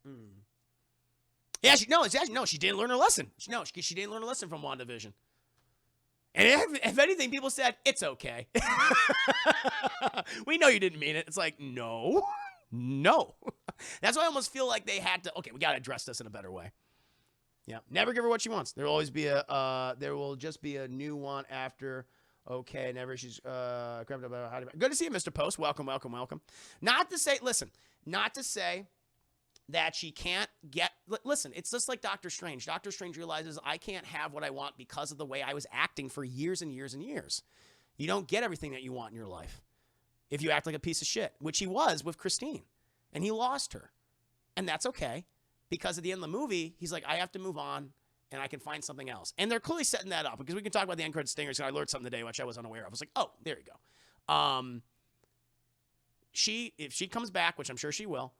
[SPEAKER 1] here. Yeah, she didn't learn her lesson. She didn't learn a lesson from WandaVision. And if anything, people said, it's okay. We know you didn't mean it. It's like, no. That's why I almost feel like they had to, okay, we got to address this in a better way. Yeah, never give her what she wants. There will just be a new one after, okay, never, she's, grabbed about how to, good to see you, Mr. Post. Welcome. Not to say that she can't get, listen, it's just like Doctor Strange. Doctor Strange realizes I can't have what I want because of the way I was acting for years and years and years. You don't get everything that you want in your life if you act like a piece of shit, which he was with Christine. And he lost her. And that's okay, because at the end of the movie, he's like, I have to move on and I can find something else. And they're clearly setting that up, because we can talk about the end credit stingers, and I learned something today which I was unaware of. I was like, oh, there you go. If she comes back, which I'm sure she will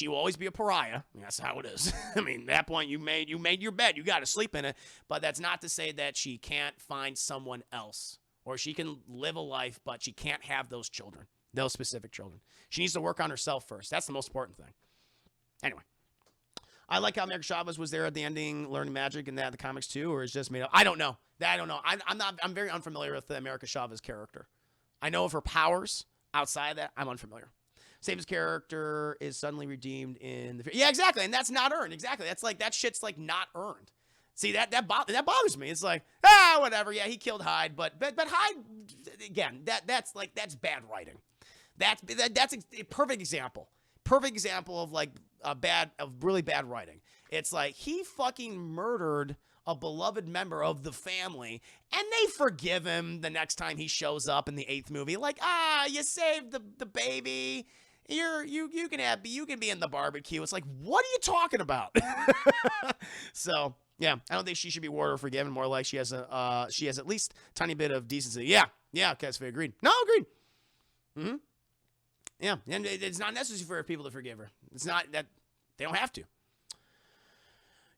[SPEAKER 1] always be a pariah. I mean, that's how it is. I mean, at that point, you made your bed. You got to sleep in it. But that's not to say that she can't find someone else, or she can live a life, but she can't have those children, those specific children. She needs to work on herself first. That's the most important thing. Anyway, I like how America Chavez was there at the ending, learning magic, and that in the comics too, or is just made up. I don't know. I'm very unfamiliar with the America Chavez character. I know of her powers. Outside of that, I'm unfamiliar. Save's character is suddenly redeemed in the... Yeah, exactly, and that's not earned. Exactly, that's like, that shit's like not earned. See, that bothers me. It's like, whatever. Yeah, he killed Hyde, but Hyde, again, that's bad writing. That's a perfect example. Perfect example of like really bad writing. It's like, he fucking murdered a beloved member of the family, and they forgive him the next time he shows up in the 8th movie. Like, you saved the baby. You can be in the barbecue. It's like, what are you talking about? So yeah, I don't think she should be warned or forgiven. More like she has at least a tiny bit of decency. Yeah, Cassie, agreed. No, agreed. Mm-hmm. Yeah, and it's not necessary for people to forgive her. It's not that they don't have to.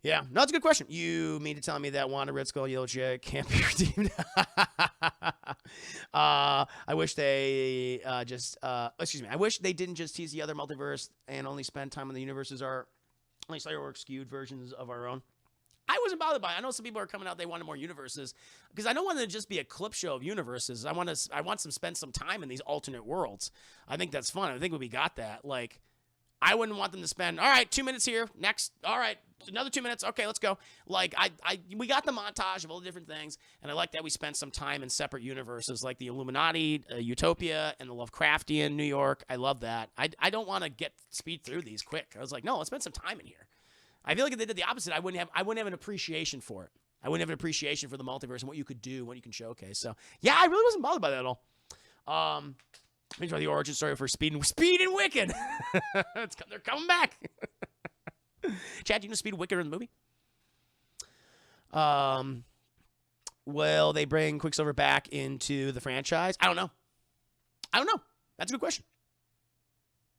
[SPEAKER 1] Yeah, no, it's a good question. You mean to tell me that Wanda, Red Skull, Yellow Jacket can't be redeemed? I wish they I wish they didn't just tease the other multiverse and only spend time on the universes are only slightly skewed versions of our own. I wasn't bothered by it. I know some people are coming out, they wanted more universes, because I don't want it to just be a clip show of universes. I want to spend some time in these alternate worlds. I think that's fun. I think we got that. Like, I wouldn't want them to spend, all right, 2 minutes here, next, all right, another 2 minutes, okay, let's go. Like, we got the montage of all the different things, and I like that we spent some time in separate universes, like the Illuminati, Utopia, and the Lovecraftian New York. I love that. I don't want to speed through these quick. I was like, no, let's spend some time in here. I feel like if they did the opposite, I wouldn't have an appreciation for it. I wouldn't have an appreciation for the multiverse and what you could do, what you can showcase. So, yeah, I really wasn't bothered by that at all. Enjoy the origin story for Speed and Wicked. They're coming back. Chad, you know Speed and Wicked are in the movie? Will they bring Quicksilver back into the franchise? I don't know. That's a good question.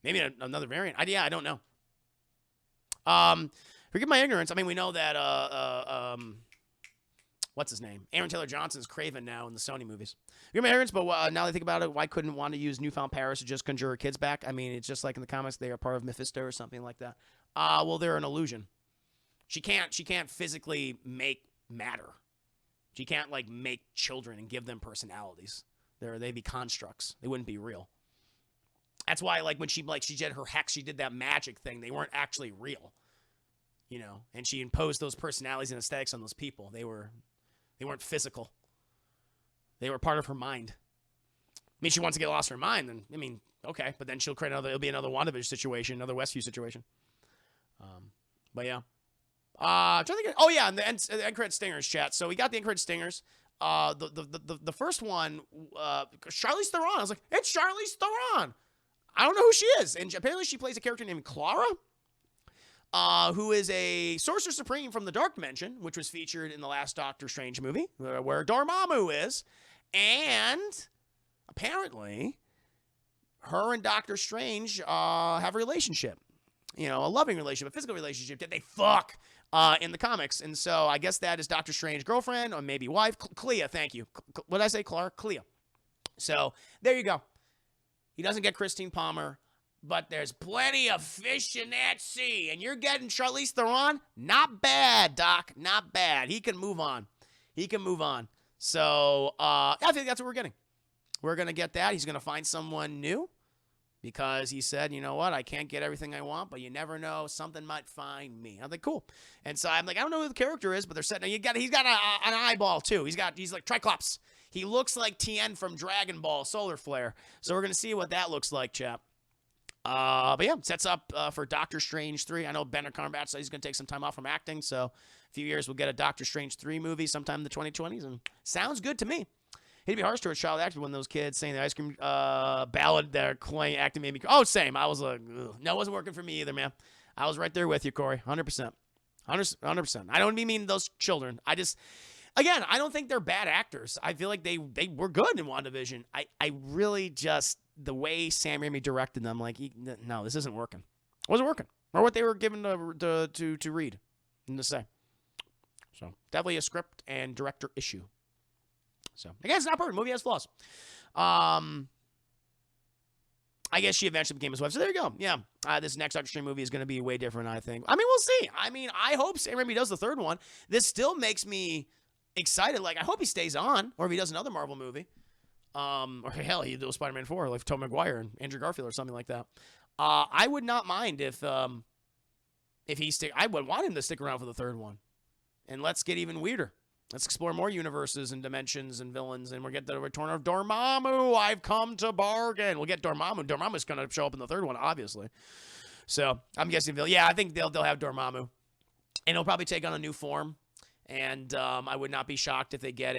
[SPEAKER 1] Maybe another variant. I don't know. Forgive my ignorance. I mean, we know that what's his name? Aaron Taylor Johnson's Kraven now in the Sony movies. Forgive my ignorance, but now that I think about it, why couldn't Wanda use Newfound Paris to just conjure her kids back? I mean, it's just like in the comics, they are part of Mephisto or something like that. Well, they're an illusion. She can't physically make matter. She can't like make children and give them personalities. They'd be constructs. They wouldn't be real. That's why, like, when she did her hex, she did that magic thing. They weren't actually real, you know. And she imposed those personalities and aesthetics on those people. They weren't physical. They were part of her mind. I mean, she wants to get lost her mind, then I mean, okay, but then she'll create another. It'll be another WandaVision situation, another Westview situation. But yeah. I'm trying to think. Oh yeah, and the end credit stingers chat. So we got the end credit stingers. The first one, Charlize Theron. I was like, it's Charlize Theron. I don't know who she is, and apparently she plays a character named Clara, who is a Sorcerer Supreme from the Dark Dimension, which was featured in the last Doctor Strange movie, where Dormammu is, and apparently her and Doctor Strange have a relationship. You know, a loving relationship, a physical relationship. Did they fuck in the comics? And so I guess that is Doctor Strange's girlfriend or maybe wife. Clea, thank you. What did I say, Clara? Clea. So there you go. He doesn't get Christine Palmer, but there's plenty of fish in that sea. And you're getting Charlize Theron? Not bad, Doc. Not bad. He can move on. So I think that's what we're getting. We're going to get that. He's going to find someone new. Because he said, you know what, I can't get everything I want, but you never know, something might find me. I'm like, cool. And so I'm like, I don't know who the character is, but they're setting. He's got an eyeball too. He's like Triclops. He looks like Tien from Dragon Ball Solar Flare. So we're gonna see what that looks like, chap. But yeah, sets up for Doctor Strange 3. I know Benedict Cumberbatch said he's gonna take some time off from acting, so a few years we'll get a Doctor Strange 3 movie sometime in the 2020s, and sounds good to me. It'd be harsh to a child actor when those kids saying the ice cream ballad, their clay acting made me. Oh, same. I was like, ugh. No, it wasn't working for me either, man. I was right there with you, Corey. 100%. 100%. I don't mean those children. I don't think they're bad actors. I feel like they were good in WandaVision. I really just, the way Sam Raimi directed them, like, no, this isn't working. It wasn't working. Or what they were given to read and to say. So, definitely a script and director issue. So, I guess it's not perfect. The movie has flaws. I guess she eventually became his wife. So, there you go. Yeah. This next Doctor Strange movie is going to be way different, I think. I mean, we'll see. I mean, I hope Sam Raimi does the third one. This still makes me excited. Like, I hope he stays on, or if he does another Marvel movie. Or hell, he'd do Spider-Man 4, like Tobey Maguire and Andrew Garfield or something like that. I would not mind if I would want him to stick around for the third one. And let's get even weirder. Let's explore more universes and dimensions and villains, and we'll get the return of Dormammu. I've come to bargain. We'll get Dormammu. Dormammu's going to show up in the third one, obviously. So I'm guessing I think they'll have Dormammu, and he'll probably take on a new form. And I would not be shocked if they get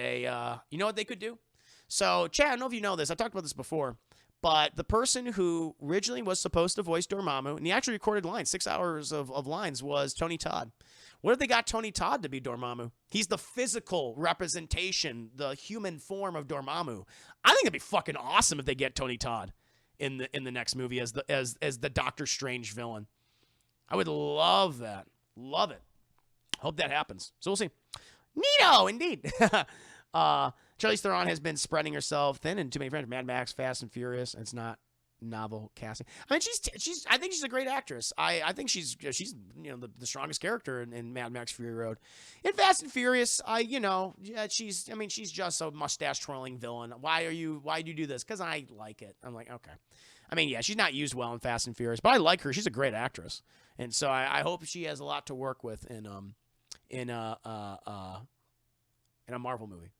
[SPEAKER 1] you know what they could do? So, Chad, I don't know if you know this. I talked about this before, but the person who originally was supposed to voice Dormammu, and he actually recorded lines, 6 hours of lines, was Tony Todd. What if they got Tony Todd to be Dormammu? He's the physical representation, the human form of Dormammu. I think it'd be fucking awesome if they get Tony Todd in the next movie as the Doctor Strange villain. I would love that. Love it. Hope that happens. So we'll see. Neato, indeed. Charlize Theron has been spreading herself thin in too many friends. Mad Max, Fast and Furious. It's not novel casting. I mean, I think she's a great actress. I think she's the strongest character in Mad Max Fury Road. In Fast and Furious, she's just a mustache twirling villain. Why do you do this? Because I like it. I'm like, okay. I mean, yeah, she's not used well in Fast and Furious, but I like her. She's a great actress, and so I hope she has a lot to work with in a Marvel movie.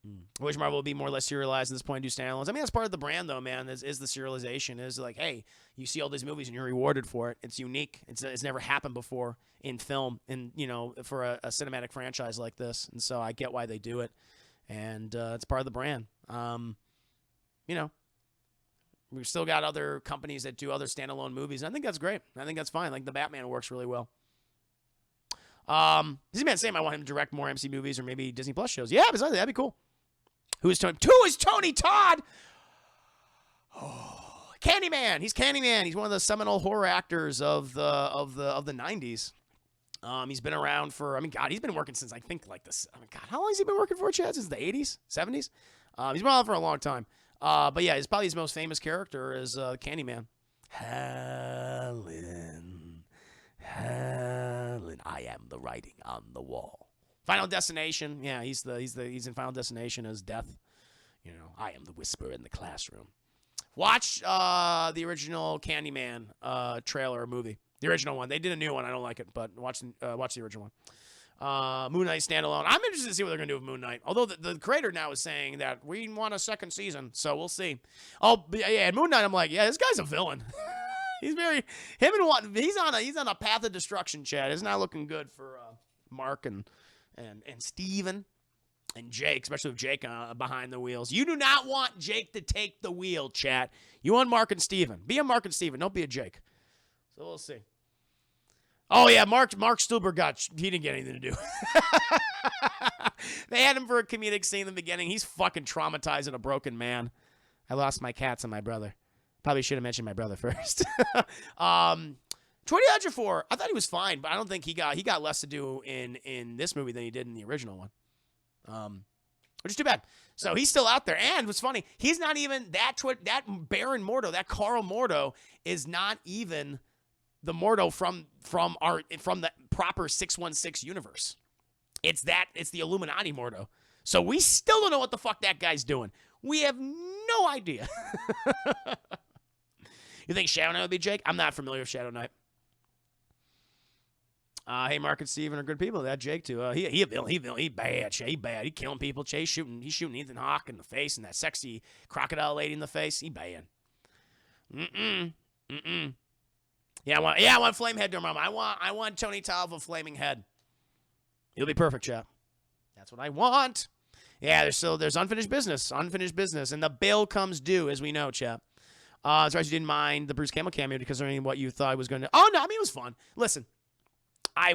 [SPEAKER 1] I wish Marvel would be more or less serialized at this point and do standalones. I mean, that's part of the brand, though, man, is the serialization. Is like, hey, you see all these movies and you're rewarded for it. It's unique. It's never happened before in film, and for a cinematic franchise like this. And so I get why they do it, and it's part of the brand. We've still got other companies that do other standalone movies, and I think that's great. I think that's fine. Like the Batman works really well. This man saying I want him to direct more MC movies or maybe Disney Plus shows. Yeah, besides that'd be cool. Who is Tony? 2 is Tony Todd. Oh, Candyman. He's Candyman. He's one of the seminal horror actors of the 90s. He's been around for, he's been working since I think like this. How long has he been working for, Chad? Since the 80s, 70s? He's been around for a long time. But yeah, he's probably his most famous character is Candyman. Helen, I am the writing on the wall. Final Destination, yeah, he's in Final Destination as Death. I am the whisper in the classroom. Watch the original Candyman trailer movie, the original one. They did a new one, I don't like it, but watch the original one. Moon Knight standalone. I'm interested to see what they're gonna do with Moon Knight. Although the creator now is saying that we want a second season, so we'll see. Oh yeah, Moon Knight. I'm like, yeah, this guy's a villain. He's on a path of destruction, Chad. It's not looking good for Mark and Steven and Jake, especially with Jake behind the wheels. You do not want Jake to take the wheel, Chad. You want Mark and Steven. Be a Mark and Steven. Don't be a Jake. So we'll see. Oh, yeah, Mark Stuber he didn't get anything to do. They had him for a comedic scene in the beginning. He's fucking traumatized and a broken man. I lost my cats and my brother. Probably should have mentioned my brother first. Troy Ejiofor, I thought he was fine, but I don't think he got less to do in this movie than he did in the original one. Which is too bad. So he's still out there. And what's funny, he's not even that Baron Mordo, that Carl Mordo is not even the Mordo from the proper 616 universe. It's the Illuminati Mordo. So we still don't know what the fuck that guy's doing. We have no idea. You think Shadow Knight would be Jake? I'm not familiar with Shadow Knight. Hey, Mark and Steven are good people. That Jake too. He bad. He bad. He killing people. He's shooting Ethan Hawke in the face and that sexy crocodile lady in the face. He bad. Yeah, I want flame head to him. I want Tony Todd with a flaming head. He'll be perfect, chap. That's what I want. Yeah, there's unfinished business, and the bill comes due, as we know, chap. As far as you didn't mind the Bruce Campbell cameo because of what you thought was going to. Oh no, I mean it was fun. Listen, I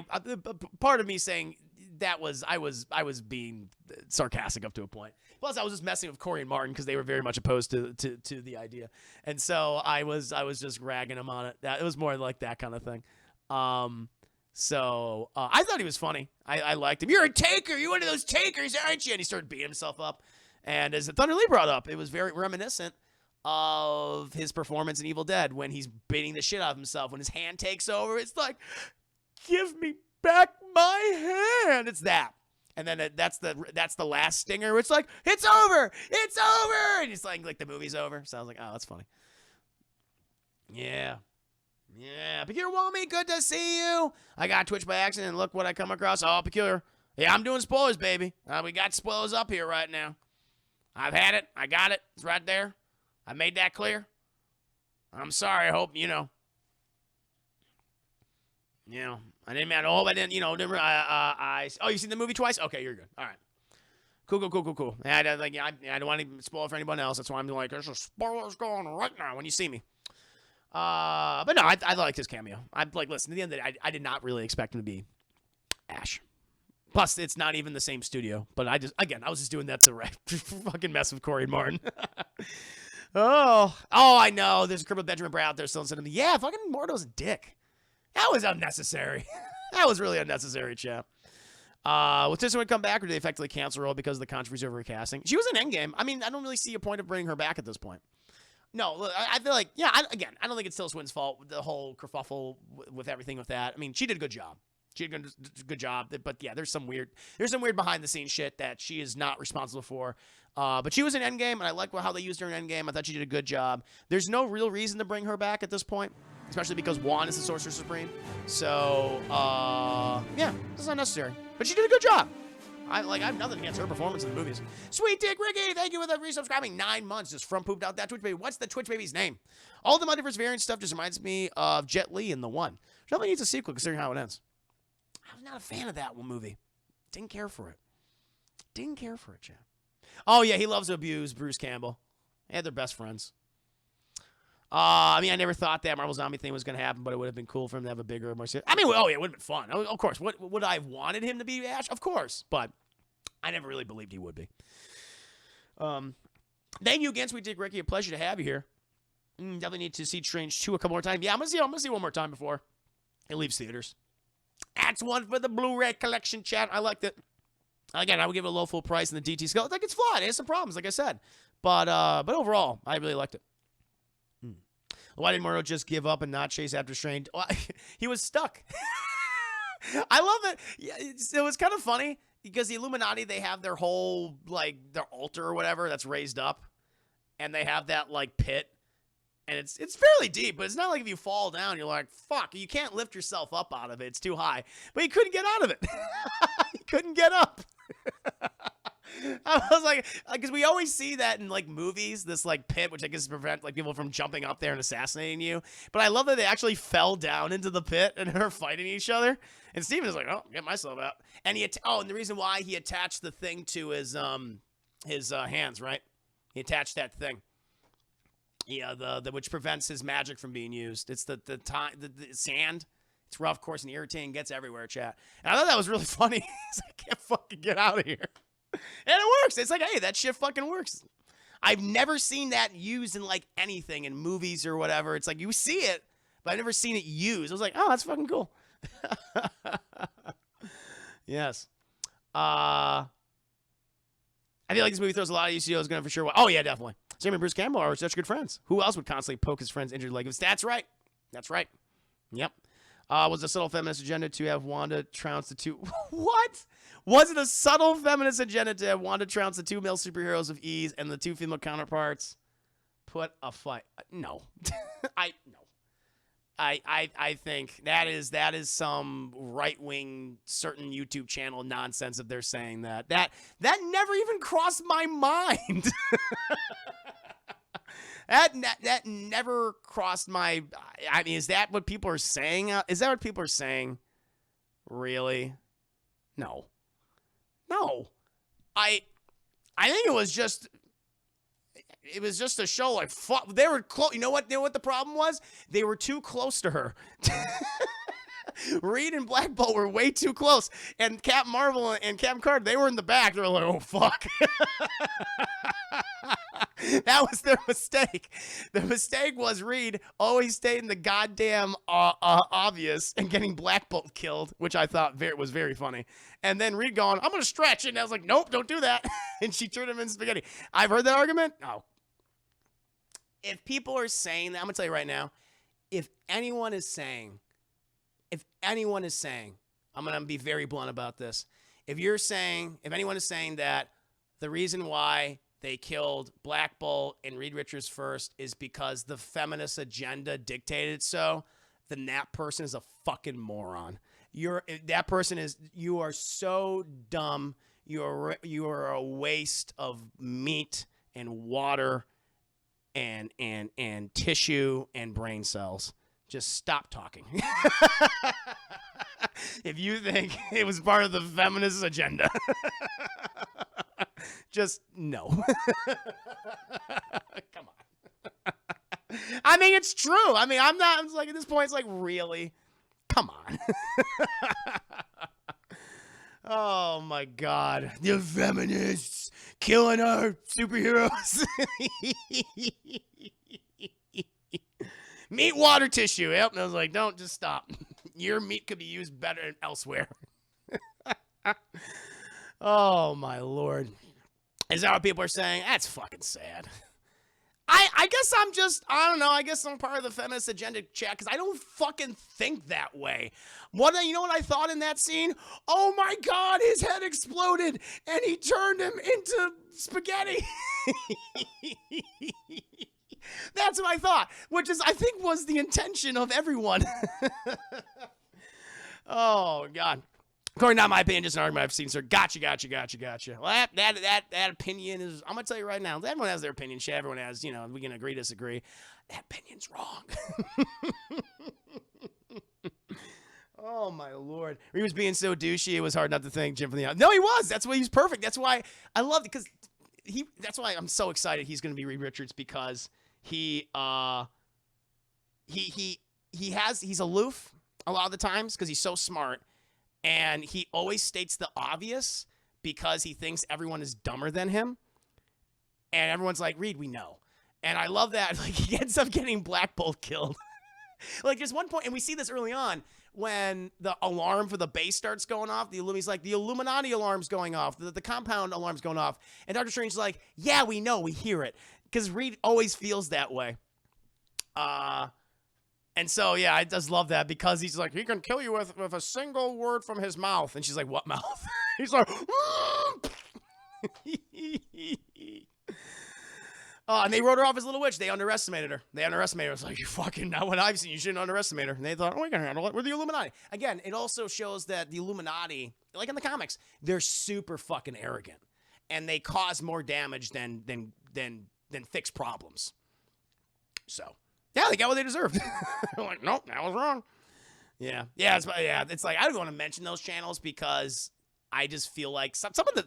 [SPEAKER 1] part of me saying that was I was being sarcastic up to a point. Plus, I was just messing with Corey and Martin because they were very much opposed to the idea, and so I was just ragging him on it. It was more like that kind of thing. So I thought he was funny. I liked him. You're a taker. You're one of those takers, aren't you? And he started beating himself up. And as Thunder Lee brought up, it was very reminiscent of his performance in Evil Dead when he's beating the shit out of himself. When his hand takes over, it's like, give me back my hand. It's that. And then that's the last stinger. Where it's like, it's over. And it's like the movie's over. So I was like, oh, that's funny. Yeah. Peculiar Womey, good to see you. I got Twitch by accident, and look what I come across. Oh, Peculiar. Yeah, I'm doing spoilers, baby. We got spoilers up here right now. I've had it. I got it. It's right there. I made that clear. I'm sorry. I hope, I didn't mean, I didn't, oh, you seen the movie twice? Okay, you're good. All right. Cool. I don't want to spoil for anyone else. That's why I'm like, there's a spoilers going right now when you see me. But no, I like his cameo. I'm like, listen, at the end of the day, I did not really expect him to be Ash. Plus, it's not even the same studio. But I was just doing that to fucking mess with Corey and Martin. Oh, I know. There's a crippled Benjamin Brown out there still sending me. Yeah, fucking Mordo's a dick. That was unnecessary. That was really unnecessary, chap. Will Tissa come back, or did they effectively cancel her role because of the controversy over her casting? She was in Endgame. I mean, I don't really see a point of bringing her back at this point. No, look, I feel like, yeah, again, I don't think it's Tilda Swinton's fault, the whole kerfuffle with everything with that. I mean, she did a good job. She did a good job. But yeah, there's some weird behind the scenes shit that she is not responsible for. But she was in Endgame, and I like how they used her in Endgame. I thought she did a good job. There's no real reason to bring her back at this point, especially because Juan is the Sorcerer Supreme. So, yeah, this is not necessary. But she did a good job. I have nothing against her performance in the movies. Sweet Dick Ricky, thank you for the resubscribing. 9 months, just from pooped out that Twitch baby. What's the Twitch baby's name? All the multiverse variant stuff just reminds me of Jet Li in The One. Probably needs a sequel considering how it ends. I was not a fan of that one movie. Didn't care for it. Chad. Oh yeah, he loves to abuse Bruce Campbell. They had their best friends. I mean, I never thought that Marvel Zombie thing was going to happen, but it would have been cool for him to have a bigger, more serious. I mean, oh yeah, it would have been fun. Of course. Would I have wanted him to be Ash? Of course, but I never really believed he would be. Thank you again, Sweet Dick Ricky. A pleasure to have you here. Definitely need to see Strange 2 a couple more times. Yeah, I'm gonna see one more time before it leaves theaters. That's one for the Blu-ray collection, chat. I liked it. Again, I would give it a low full price in the DT scale. Like, it's flawed. It has some problems, like I said. But overall, I really liked it. Why did Mordo just give up and not chase after Strange? Well, he was stuck. I love it. Yeah, it was kind of funny because the Illuminati, they have their whole, like, their altar or whatever that's raised up. And they have that, like, pit. And it's fairly deep, but it's not like if you fall down, you're like, fuck, you can't lift yourself up out of it. It's too high. But he couldn't get out of it. He couldn't get up. I was like, because we always see that in like movies, this like pit, which I guess prevent like people from jumping up there and assassinating you. But I love that they actually fell down into the pit and are fighting each other. And Steven is like, oh, get myself out. And and the reason why he attached the thing to his hands, right? He attached that thing. Yeah, the which prevents his magic from being used. It's the sand. It's rough, coarse, and irritating. Gets everywhere, chat. And I thought that was really funny. I can't fucking get out of here. And it works. It's like, hey, that shit fucking works. I've never seen that used in like anything in movies or whatever. It's like you see it, but I've never seen it used. I was like, oh, that's fucking cool. Yes. I feel like this movie throws a lot of UCOs going for sure. Oh yeah, definitely. Same with Bruce Campbell are such good friends. Who else would constantly poke his friend's injured leg? That's right. That's right. Yep. Was a subtle feminist agenda to have Wanda trounce the two... What? Was it a subtle feminist agenda to have Wanda trounce the 2 male superheroes of ease and the 2 female counterparts put a fight? No. No. I think that is some right-wing certain YouTube channel nonsense if they're saying that. That never even crossed my mind. That never crossed my... I mean, is that what people are saying? Is that what people are saying? Really? No. I think it was just a show like fuck. They were close. You know what the problem was? They were too close to her. Reed and Black Bolt were way too close, and Captain Marvel and Captain Carter, they were in the back. They were like, oh fuck. That was their mistake. The mistake was Reed always stayed in the goddamn obvious and getting Black Bolt killed, which I thought was very funny. And then Reed going, I'm going to stretch it. And I was like, nope, don't do that. And she turned him into spaghetti. I've heard that argument. No. If people are saying that, I'm going to tell you right now, if anyone is saying, I'm going to be very blunt about this. If anyone is saying that the reason why they killed Black Bolt and Reed Richards first is because the feminist agenda dictated so, then that person is a fucking moron. You are so dumb. You are a waste of meat and water and tissue and brain cells. Just stop talking. If you think it was part of the feminist agenda. Just no. Come on. I mean, it's true. I mean, I'm like, at this point, it's like, really? Come on. Oh, my God. The feminists killing our superheroes. Meat, water, tissue. Yep. And I was like, don't, just stop. Your meat could be used better elsewhere. Oh, my Lord. Is that what people are saying? That's fucking sad. I I guess I'm just, I don't know. I guess I'm part of the feminist agenda chat because I don't fucking think that way. You know what I thought in that scene? Oh my God, his head exploded and he turned him into spaghetti. That's what I thought, which is, I think, was the intention of everyone. Oh, God. According to my opinion, just an argument I've seen, sir. Gotcha. Well, that opinion is, I'm going to tell you right now, everyone has their opinion. Shit, everyone has, we can agree, disagree. That opinion's wrong. Oh, my Lord. He was being so douchey, it was hard not to thank Jim for the... No, he was. That's why he was perfect. That's why I loved it, because that's why I'm so excited he's going to be Reed Richards, because he's aloof a lot of the times because he's so smart. And he always states the obvious because he thinks everyone is dumber than him. And everyone's like, Reed, we know. And I love that. Like, he ends up getting Black Bolt killed. Like, there's one point, and we see this early on, when the alarm for the base starts going off. He's like, the Illuminati alarm's going off. The compound alarm's going off. And Doctor Strange's like, yeah, we know. We hear it. Because Reed always feels that way. And so, yeah, I just love that because he's like, he can kill you with a single word from his mouth. And she's like, what mouth? He's like, and they wrote her off as Little Witch. They underestimated her. It's like, you fucking, not what I've seen. You shouldn't underestimate her. And they thought, oh, we can handle it. We're the Illuminati. Again, it also shows that the Illuminati, like in the comics, they're super fucking arrogant. And they cause more damage than fix problems. So. Yeah, they got what they deserved. I'm like, nope, that was wrong. Yeah. It's like, I don't want to mention those channels because I just feel like some of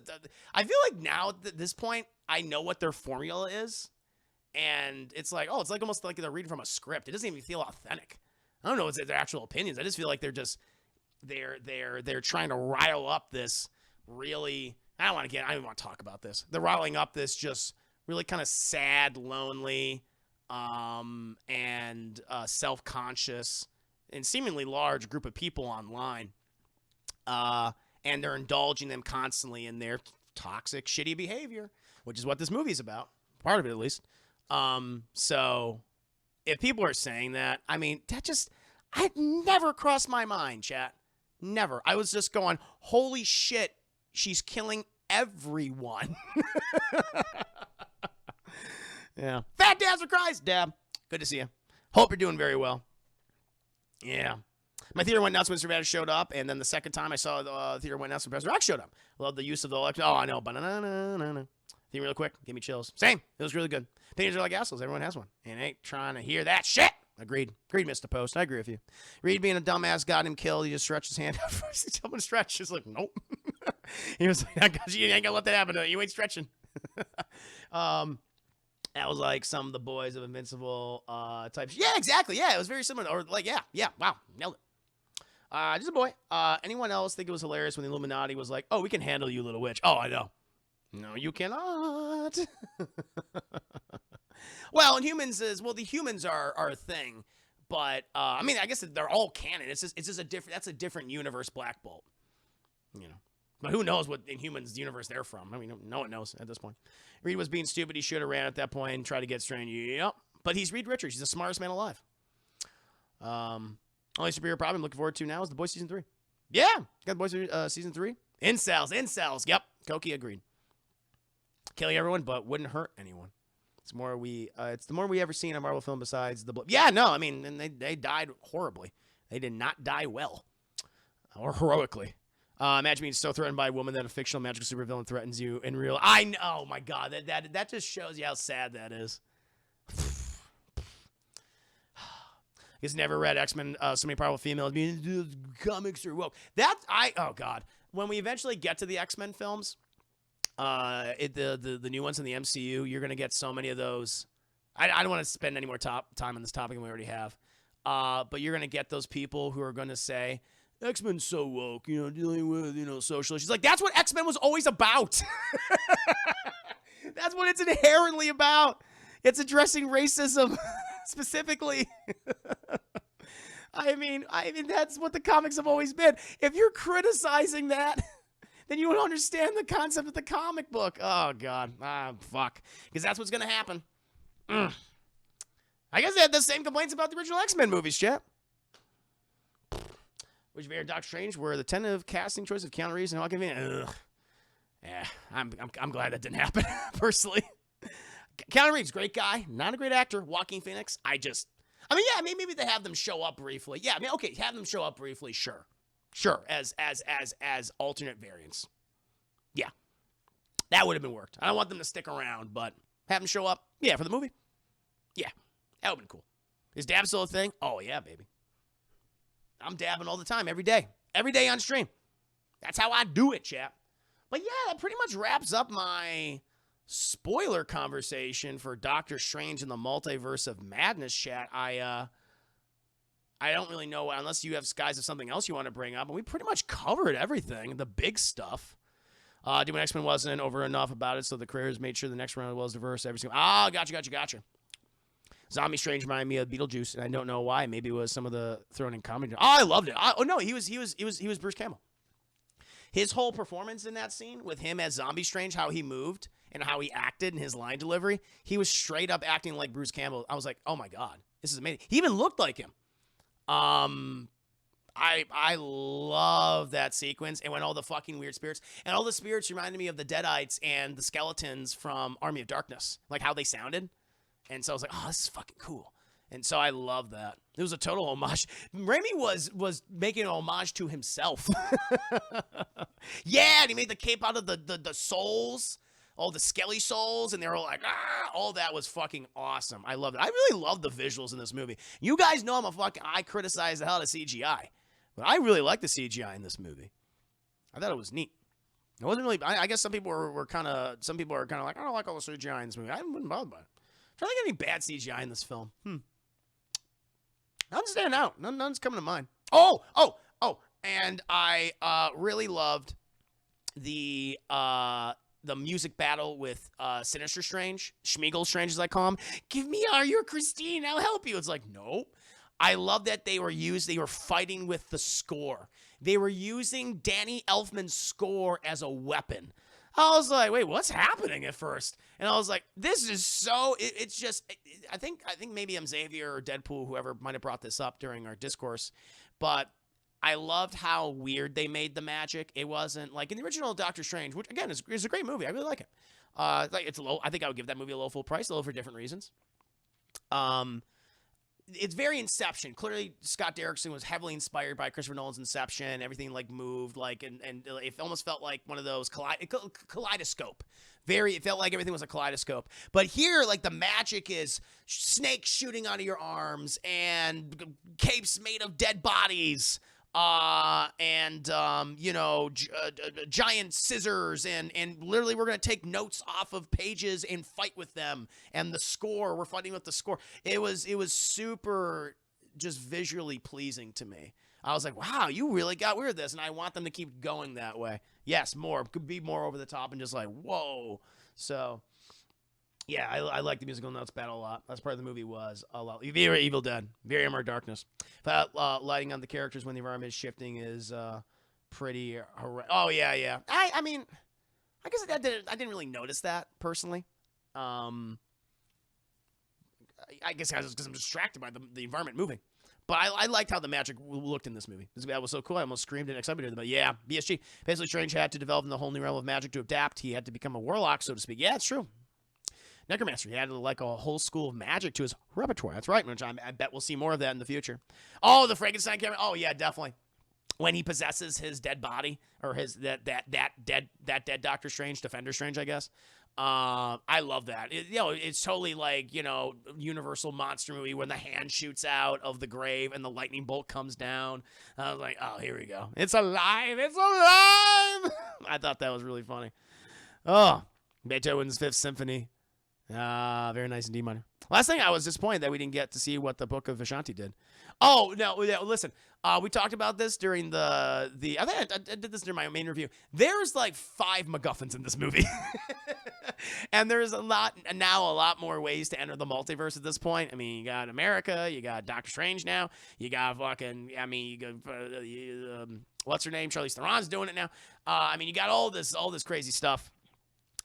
[SPEAKER 1] I feel like now at this point, I know what their formula is. And it's like, oh, it's like almost like they're reading from a script. It doesn't even feel authentic. I don't know what's their actual opinions. I just feel like they're trying to rile up this really, I don't even want to talk about this. They're riling up this just really kind of sad, lonely, and self-conscious and seemingly large group of people online. And they're indulging them constantly in their toxic, shitty behavior, which is what this movie is about. Part of it, at least. So if people are saying that, I mean, I had never crossed my mind, chat. Never. I was just going, holy shit, she's killing everyone. Yeah. Fat Dazzler cries. Dab, good to see you. Hope you're doing very well. Yeah. My theater went nuts when Survivor showed up, and then the second time I saw the theater went nuts when Professor X showed up. Love the use of the electric. Oh, I know. Think real quick. Give me chills. Same. It was really good. Opinions are like assholes. Everyone has one. And ain't trying to hear that shit. Agreed, Mr. Post. I agree with you. Reed being a dumbass got him killed. He just stretched his hand out. Someone stretched. He's like, nope. He was like, you ain't gonna let that happen to you. You ain't stretching. That was like some of the boys of Invincible types. Yeah, exactly. Yeah, it was very similar. Or like, yeah. Wow, nailed it. Just a boy. Anyone else think it was hilarious when the Illuminati was like, oh, we can handle you, Little Witch. Oh, I know. No, you cannot. Well, and the humans are a thing. But, I mean, I guess they're all canon. It's just that's a different universe Black Bolt. You know. But who knows what Inhumans universe they're from? I mean, no one knows at this point. Reed was being stupid. He should have ran at that point and tried to get Strange. Yep. But he's Reed Richards. He's the smartest man alive. Only superhero problem I'm looking forward to now is The Boys Season 3. Yeah. Got The Boys Season 3. Incels. Yep. Koki agreed. Kill everyone, but wouldn't hurt anyone. It's the more we ever see in a Marvel film besides the... Yeah, no, I mean, and they died horribly. They did not die well. Or heroically. Imagine being so threatened by a woman that a fictional magical supervillain threatens you in real. I know. Oh my God, that just shows you how sad that is. He's never read X-Men. So many powerful females. Comics are woke. Oh God. When we eventually get to the X-Men films, the new ones in the MCU, you're gonna get so many of those. I don't want to spend any more time on this topic than we already have. But you're gonna get those people who are gonna say, X-Men's so woke, dealing with, socialists. She's like, that's what X-Men was always about. That's what it's inherently about. It's addressing racism specifically. I mean, that's what the comics have always been. If you're criticizing that, then you don't understand the concept of the comic book. Oh, God. Fuck. Because that's what's going to happen. I guess they had the same complaints about the original X-Men movies, chat. Which Vader and Doctor Strange were the tentative casting choice of Keanu Reeves and Joaquin Phoenix. Ugh. Yeah, I'm glad that didn't happen, personally. Keanu Reeves, great guy, not a great actor. Joaquin Phoenix, yeah, maybe they have them show up briefly. Yeah, I mean, okay, have them show up briefly, sure, as alternate variants. Yeah, that would have been worked. I don't want them to stick around, but have them show up. Yeah, for the movie. Yeah, that would have been cool. Is dab still a thing? Oh yeah, baby. I'm dabbing all the time, every day on stream. That's how I do it, chap. But yeah, that pretty much wraps up my spoiler conversation for Doctor Strange and the Multiverse of Madness, chat. I don't really know, unless you guys have something else you want to bring up. And we pretty much covered everything, the big stuff. Doing X-Men wasn't over enough about it, so the creators made sure the next round was diverse. Gotcha. Zombie Strange reminded me of Beetlejuice, and I don't know why. Maybe it was some of the thrown in comedy. Oh, I loved it. No, he was Bruce Campbell. His whole performance in that scene with him as Zombie Strange, how he moved and how he acted and his line delivery, he was straight up acting like Bruce Campbell. I was like, oh my God, this is amazing. He even looked like him. I love that sequence, and when all the fucking weird spirits, and all the spirits reminded me of the Deadites and the skeletons from Army of Darkness, like how they sounded. And so I was like, oh, this is fucking cool. And so I love that. It was a total homage. Raimi was making an homage to himself. Yeah, and he made the cape out of the souls, all the skelly souls, and they were all like, ah, all that was fucking awesome. I love it. I really love the visuals in this movie. You guys know I criticize the hell out of CGI, but I really like the CGI in this movie. I thought it was neat. It wasn't really, I guess some people are kind of like, I don't like all the CGI in this movie. I wasn't bothered by it. I don't think any bad CGI in this film. None's standing out. None's coming to mind. Oh, and I really loved the music battle with Sinister Strange, Schmeagol Strange as I call him. Give me all your Christine, I'll help you. It's like, no. I love that they were fighting with the score. They were using Danny Elfman's score as a weapon. I was like, wait, what's happening at first? And I was like, this is so, it's just, I think maybe I'm Xavier or Deadpool, whoever might have brought this up during our discourse, but I loved how weird they made the magic. It wasn't like in the original Doctor Strange, which again is a great movie. I really like it. It's low. I think I would give that movie a low full price, low for different reasons. It's very Inception. Clearly, Scott Derrickson was heavily inspired by Christopher Nolan's Inception. Everything like moved, like, and it almost felt like one of those kaleidoscope. It felt like everything was a kaleidoscope. But here, like, the magic is snakes shooting out of your arms and capes made of dead bodies. Giant scissors, and literally we're going to take notes off of pages and fight with them. And the score, we're fighting with the score. It was super just visually pleasing to me. I was like, wow, you really got weird with this, and I want them to keep going that way. Yes, more. Could be more over the top and just like, whoa. So, yeah, I like the musical notes battle a lot. That's part of the movie was a lot. Very Evil Dead, very Armored Darkness. But lighting on the characters when the environment is shifting is pretty horrendous. Oh yeah. I mean, I guess I didn't really notice that personally. I guess because I'm distracted by the environment moving. But I liked how the magic looked in this movie. That was so cool. I almost screamed and excited. But yeah, BSG. Basically, Strange had to develop in the whole new realm of magic to adapt. He had to become a warlock, so to speak. Yeah, it's true. Necromancer. He added like a whole school of magic to his repertoire. That's right, which I bet we'll see more of that in the future. Oh, the Frankenstein camera. Oh yeah, definitely. When he possesses his dead body, or his that dead Doctor Strange, Defender Strange, I guess. I love that. It's totally like, Universal monster movie when the hand shoots out of the grave and the lightning bolt comes down. I was like, oh, here we go. It's alive. It's alive. I thought that was really funny. Oh, Beethoven's Fifth Symphony. Very nice in D minor. Last thing, I was disappointed that we didn't get to see what the Book of Vishanti did. Oh, no, listen. We talked about this during I think I did this during my main review. There's like 5 MacGuffins in this movie. And there's a lot more ways to enter the multiverse at this point. I mean, you got America, you got Doctor Strange now, you got what's her name? Charlize Theron's doing it now. You got all this crazy stuff.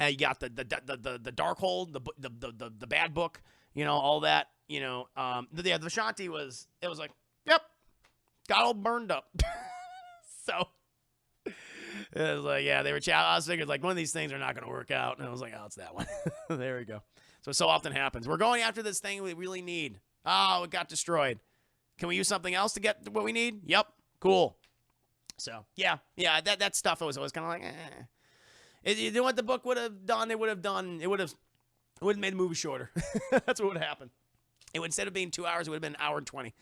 [SPEAKER 1] You got the Darkhold, the bad book, all that. the Vishanti was like, yep, got all burned up. So it was like, yeah, they were. I was thinking like one of these things are not going to work out, and I was like, oh, it's that one. There we go. So often happens. We're going after this thing we really need. Oh, it got destroyed. Can we use something else to get what we need? Yep, cool. So yeah, that stuff was always kind of like, You know what the book would have done? It would have made the movie shorter. That's what would happen. It would, instead of being 2 hours, it would have been an hour and 20.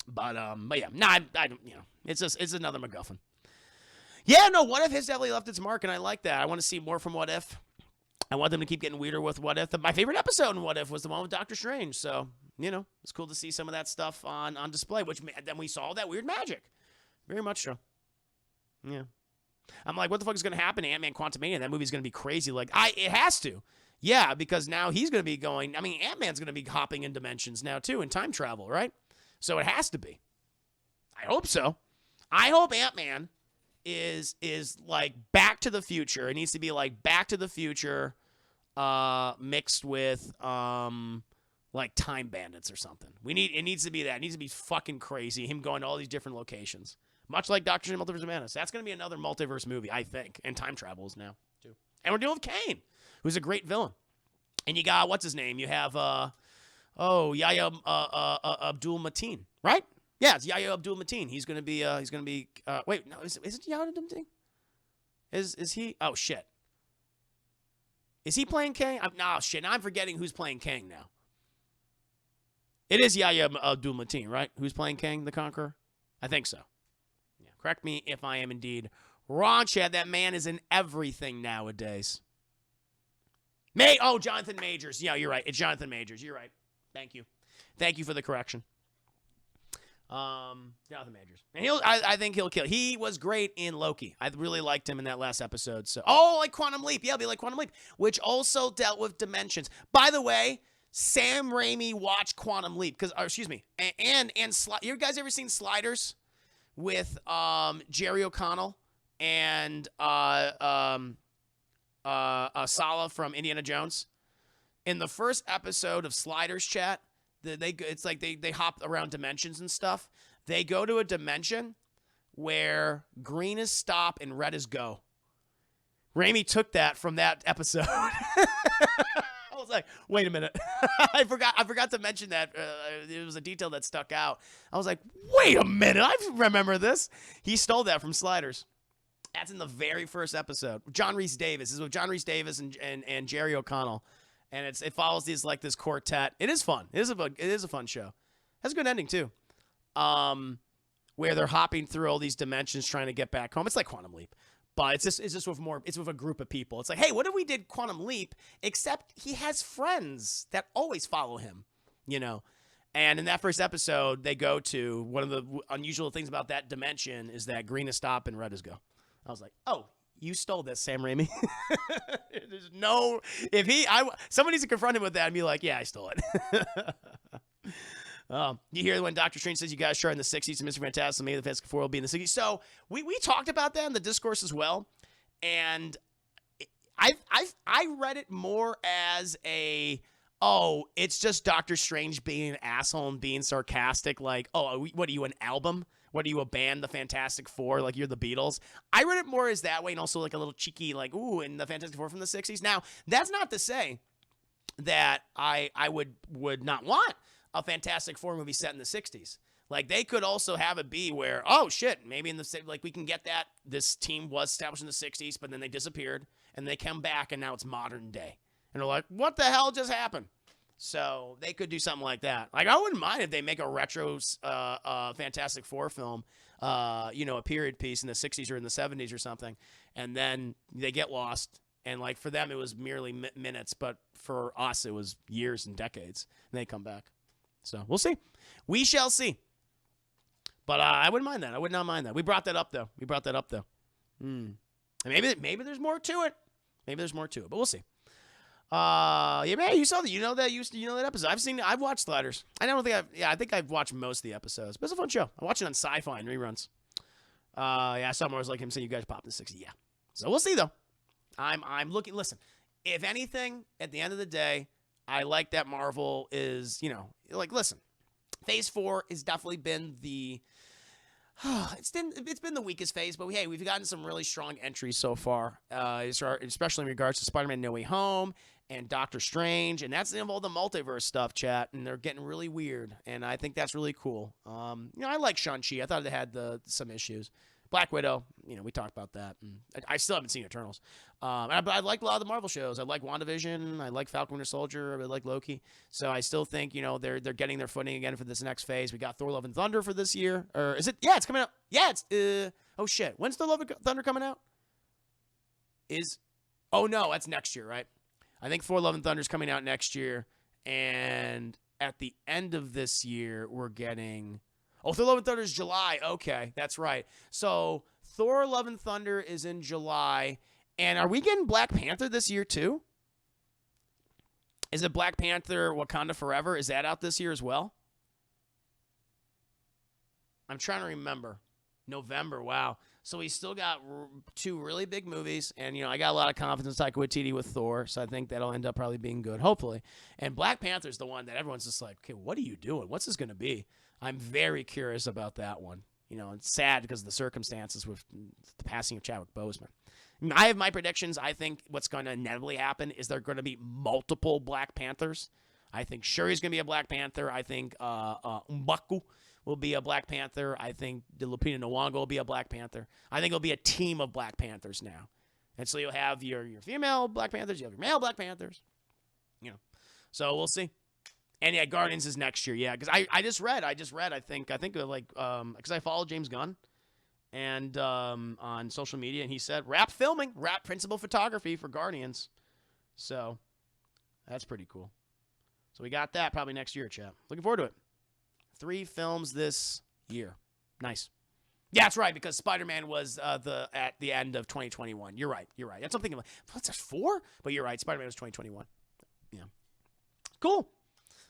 [SPEAKER 1] But yeah, I don't, it's another MacGuffin. Yeah, no, What If has definitely left its mark, and I like that. I want to see more from What If. I want them to keep getting weirder with What If. My favorite episode in What If was the one with Doctor Strange. So, it's cool to see some of that stuff on display, which then we saw that weird magic. Very much so. Yeah. I'm like, what the fuck is going to happen to Ant-Man Quantumania? That movie's going to be crazy. Like, it has to. Yeah, because now he's going to be going, Ant-Man's going to be hopping in dimensions now, too, in time travel, right? So it has to be. I hope so. I hope Ant-Man is like Back to the Future. It needs to be like Back to the Future mixed with like Time Bandits or something. It needs to be that. It needs to be fucking crazy. Him going to all these different locations. Much like Doctor Strange Multiverse of Madness. That's going to be another multiverse movie, I think. And time travels now, too. And we're dealing with Kane, who's a great villain. And you got, what's his name? You have, Yahya Abdul Mateen, right? Yeah, it's Yahya Abdul Mateen. He's going to be, wait, no, is it Yahya Abdul Mateen? Is he? Oh, shit. Is he playing Kang? No, shit. Now I'm forgetting who's playing Kang now. It is Yahya Abdul Mateen, right? Who's playing Kang the Conqueror? I think so. Yeah, correct me if I am indeed wrong, Chad. That man is in everything nowadays. Jonathan Majors. Yeah, you're right. It's Jonathan Majors. You're right. Thank you. Thank you for the correction. Jonathan Majors. And I think he'll kill. He was great in Loki. I really liked him in that last episode. So, like Quantum Leap. Yeah, it'll be like Quantum Leap, which also dealt with dimensions. By the way, Sam Raimi watched Quantum Leap and you guys ever seen Sliders with Jerry O'Connell and Sala from Indiana Jones? In the first episode of Sliders, chat, it's like they hop around dimensions and stuff. They go to a dimension where green is stop and red is go. Raimi took that from that episode. I was like, wait a minute. I forgot to mention that. It was a detail that stuck out. I was like, wait a minute. I remember this. He stole that from Sliders. That's in the very first episode. John Rhys Davis. This is with John Rhys Davis and Jerry O'Connell. And it follows this quartet. It is fun. It is a fun show. Has a good ending too. Where they're hopping through all these dimensions trying to get back home. It's like Quantum Leap. But it's just with a group of people. It's like, hey, what if we did Quantum Leap, except he has friends that always follow him, And in that first episode, they go to one of the unusual things about that dimension is that green is stop and red is go. I was like, oh, you stole this, Sam Raimi. There's no, someone needs to confront him with that and be like, yeah, I stole it. You hear when Doctor Strange says you guys share in the 60s and Mr. Fantastic, maybe the Fantastic Four will be in the 60s. So we talked about that in the discourse as well. And I read it more as it's just Doctor Strange being an asshole and being sarcastic. Like, what are you, an album? What are you, a band, the Fantastic Four? Like, you're the Beatles? I read it more as that way, and also like a little cheeky, like, ooh, and the Fantastic Four from the 60s. Now, that's not to say that I would not want a Fantastic Four movie set in the 60s. Like, they could also have it be where, oh, shit, maybe we can get that this team was established in the 60s, but then they disappeared, and they come back, and now it's modern day. And they're like, what the hell just happened? So they could do something like that. Like, I wouldn't mind if they make a retro Fantastic Four film, a period piece in the 60s or in the 70s or something, and then they get lost. And, like, for them, it was merely minutes, but for us, it was years and decades, and they come back. So we'll see. We shall see. But I wouldn't mind that. I would not mind that. We brought that up, though. And maybe there's more to it. But we'll see. Yeah, man, you saw that. You know that episode. I've watched Sliders. I think I've watched most of the episodes. But it's a fun show. I watch it on Sci-Fi and reruns. I saw more like him saying you guys popped in the 60s. Yeah. So we'll see though. I'm looking. Listen, if anything, at the end of the day, I like that Marvel is, like, listen, Phase 4 has definitely been the it's been the weakest phase, but we've gotten some really strong entries so far, especially in regards to Spider-Man No Way Home and Doctor Strange, and that's all the multiverse stuff, chat, and they're getting really weird, and I think that's really cool. I like Shang-Chi. I thought it had some issues. Black Widow, we talked about that. And I still haven't seen Eternals. But I like a lot of the Marvel shows. I like WandaVision. I like Falcon Winter Soldier. I really like Loki. So I still think, they're getting their footing again for this next phase. We got Thor: Love and Thunder for this year. Or is it? Yeah, it's coming out. Yeah, it's oh shit. When's Thor: Love and Thunder coming out? Oh no, that's next year, right? I think Thor: Love and Thunder is coming out next year, and at the end of this year, we're getting. Oh, Thor: Love and Thunder is July. Okay, that's right. So Thor: Love and Thunder is in July. And are we getting Black Panther this year too? Is it Black Panther Wakanda Forever? Is that out this year as well? I'm trying to remember. November, wow. So we still got 2 really big movies. And, I got a lot of confidence in Taika Waititi with Thor. So I think that'll end up probably being good, hopefully. And Black Panther's the one that everyone's just like, okay, what are you doing? What's this going to be? I'm very curious about that one. It's sad because of the circumstances with the passing of Chadwick Boseman. I have my predictions. I think what's going to inevitably happen is there are going to be multiple Black Panthers. I think Shuri's going to be a Black Panther. I think M'Baku will be a Black Panther. I think Lupita Nyong'o will be a Black Panther. I think it'll be a team of Black Panthers now. And so you'll have your female Black Panthers, you have your male Black Panthers. So we'll see. And yeah, Guardians is next year. Yeah, because I just read. I think like because I follow James Gunn and on social media, and he said wrap principal photography for Guardians. So that's pretty cool. So we got that probably next year, chat. Looking forward to it. 3 films this year. Nice. Yeah, that's right, because Spider-Man was at the end of 2021. You're right. That's something like, what's that, 4? But you're right. Spider-Man was 2021. Yeah. Cool.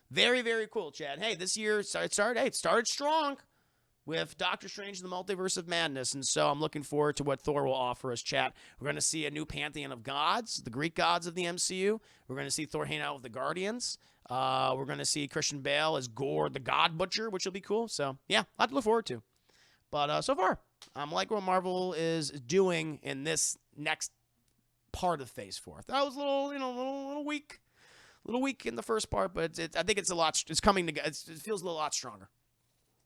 [SPEAKER 1] Very, very cool, Chad. Hey, this year it started strong with Doctor Strange and the Multiverse of Madness, and so I'm looking forward to what Thor will offer us, chat. We're going to see a new pantheon of gods, the Greek gods of the MCU. We're going to see Thor hang out with the Guardians. We're going to see Christian Bale as Gore, the God Butcher, which will be cool. So, yeah, a lot to look forward to. But so far, I'm like what Marvel is doing in this next part of Phase 4. That was a little weak. A little weak in the first part, but I think it's a lot. It's coming together. It feels a lot stronger.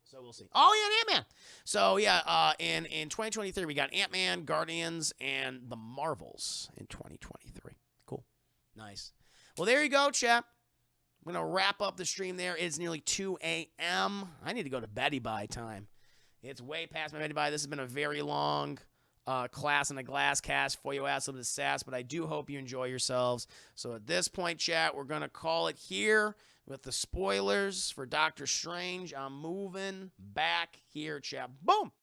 [SPEAKER 1] So we'll see. Oh yeah, Ant-Man. So yeah, in 2023 we got Ant-Man, Guardians, and the Marvels in 2023. Cool, nice. Well, there you go, chat. I'm gonna wrap up the stream there. It's nearly 2 a.m. I need to go to beddy bye time. It's way past my beddy bye. This has been a very long class and a glass cast for you ass of the sass, but I do hope you enjoy yourselves. So at this point, chat, we're going to call it here with the spoilers for Doctor Strange. I'm moving back here, chat. Boom!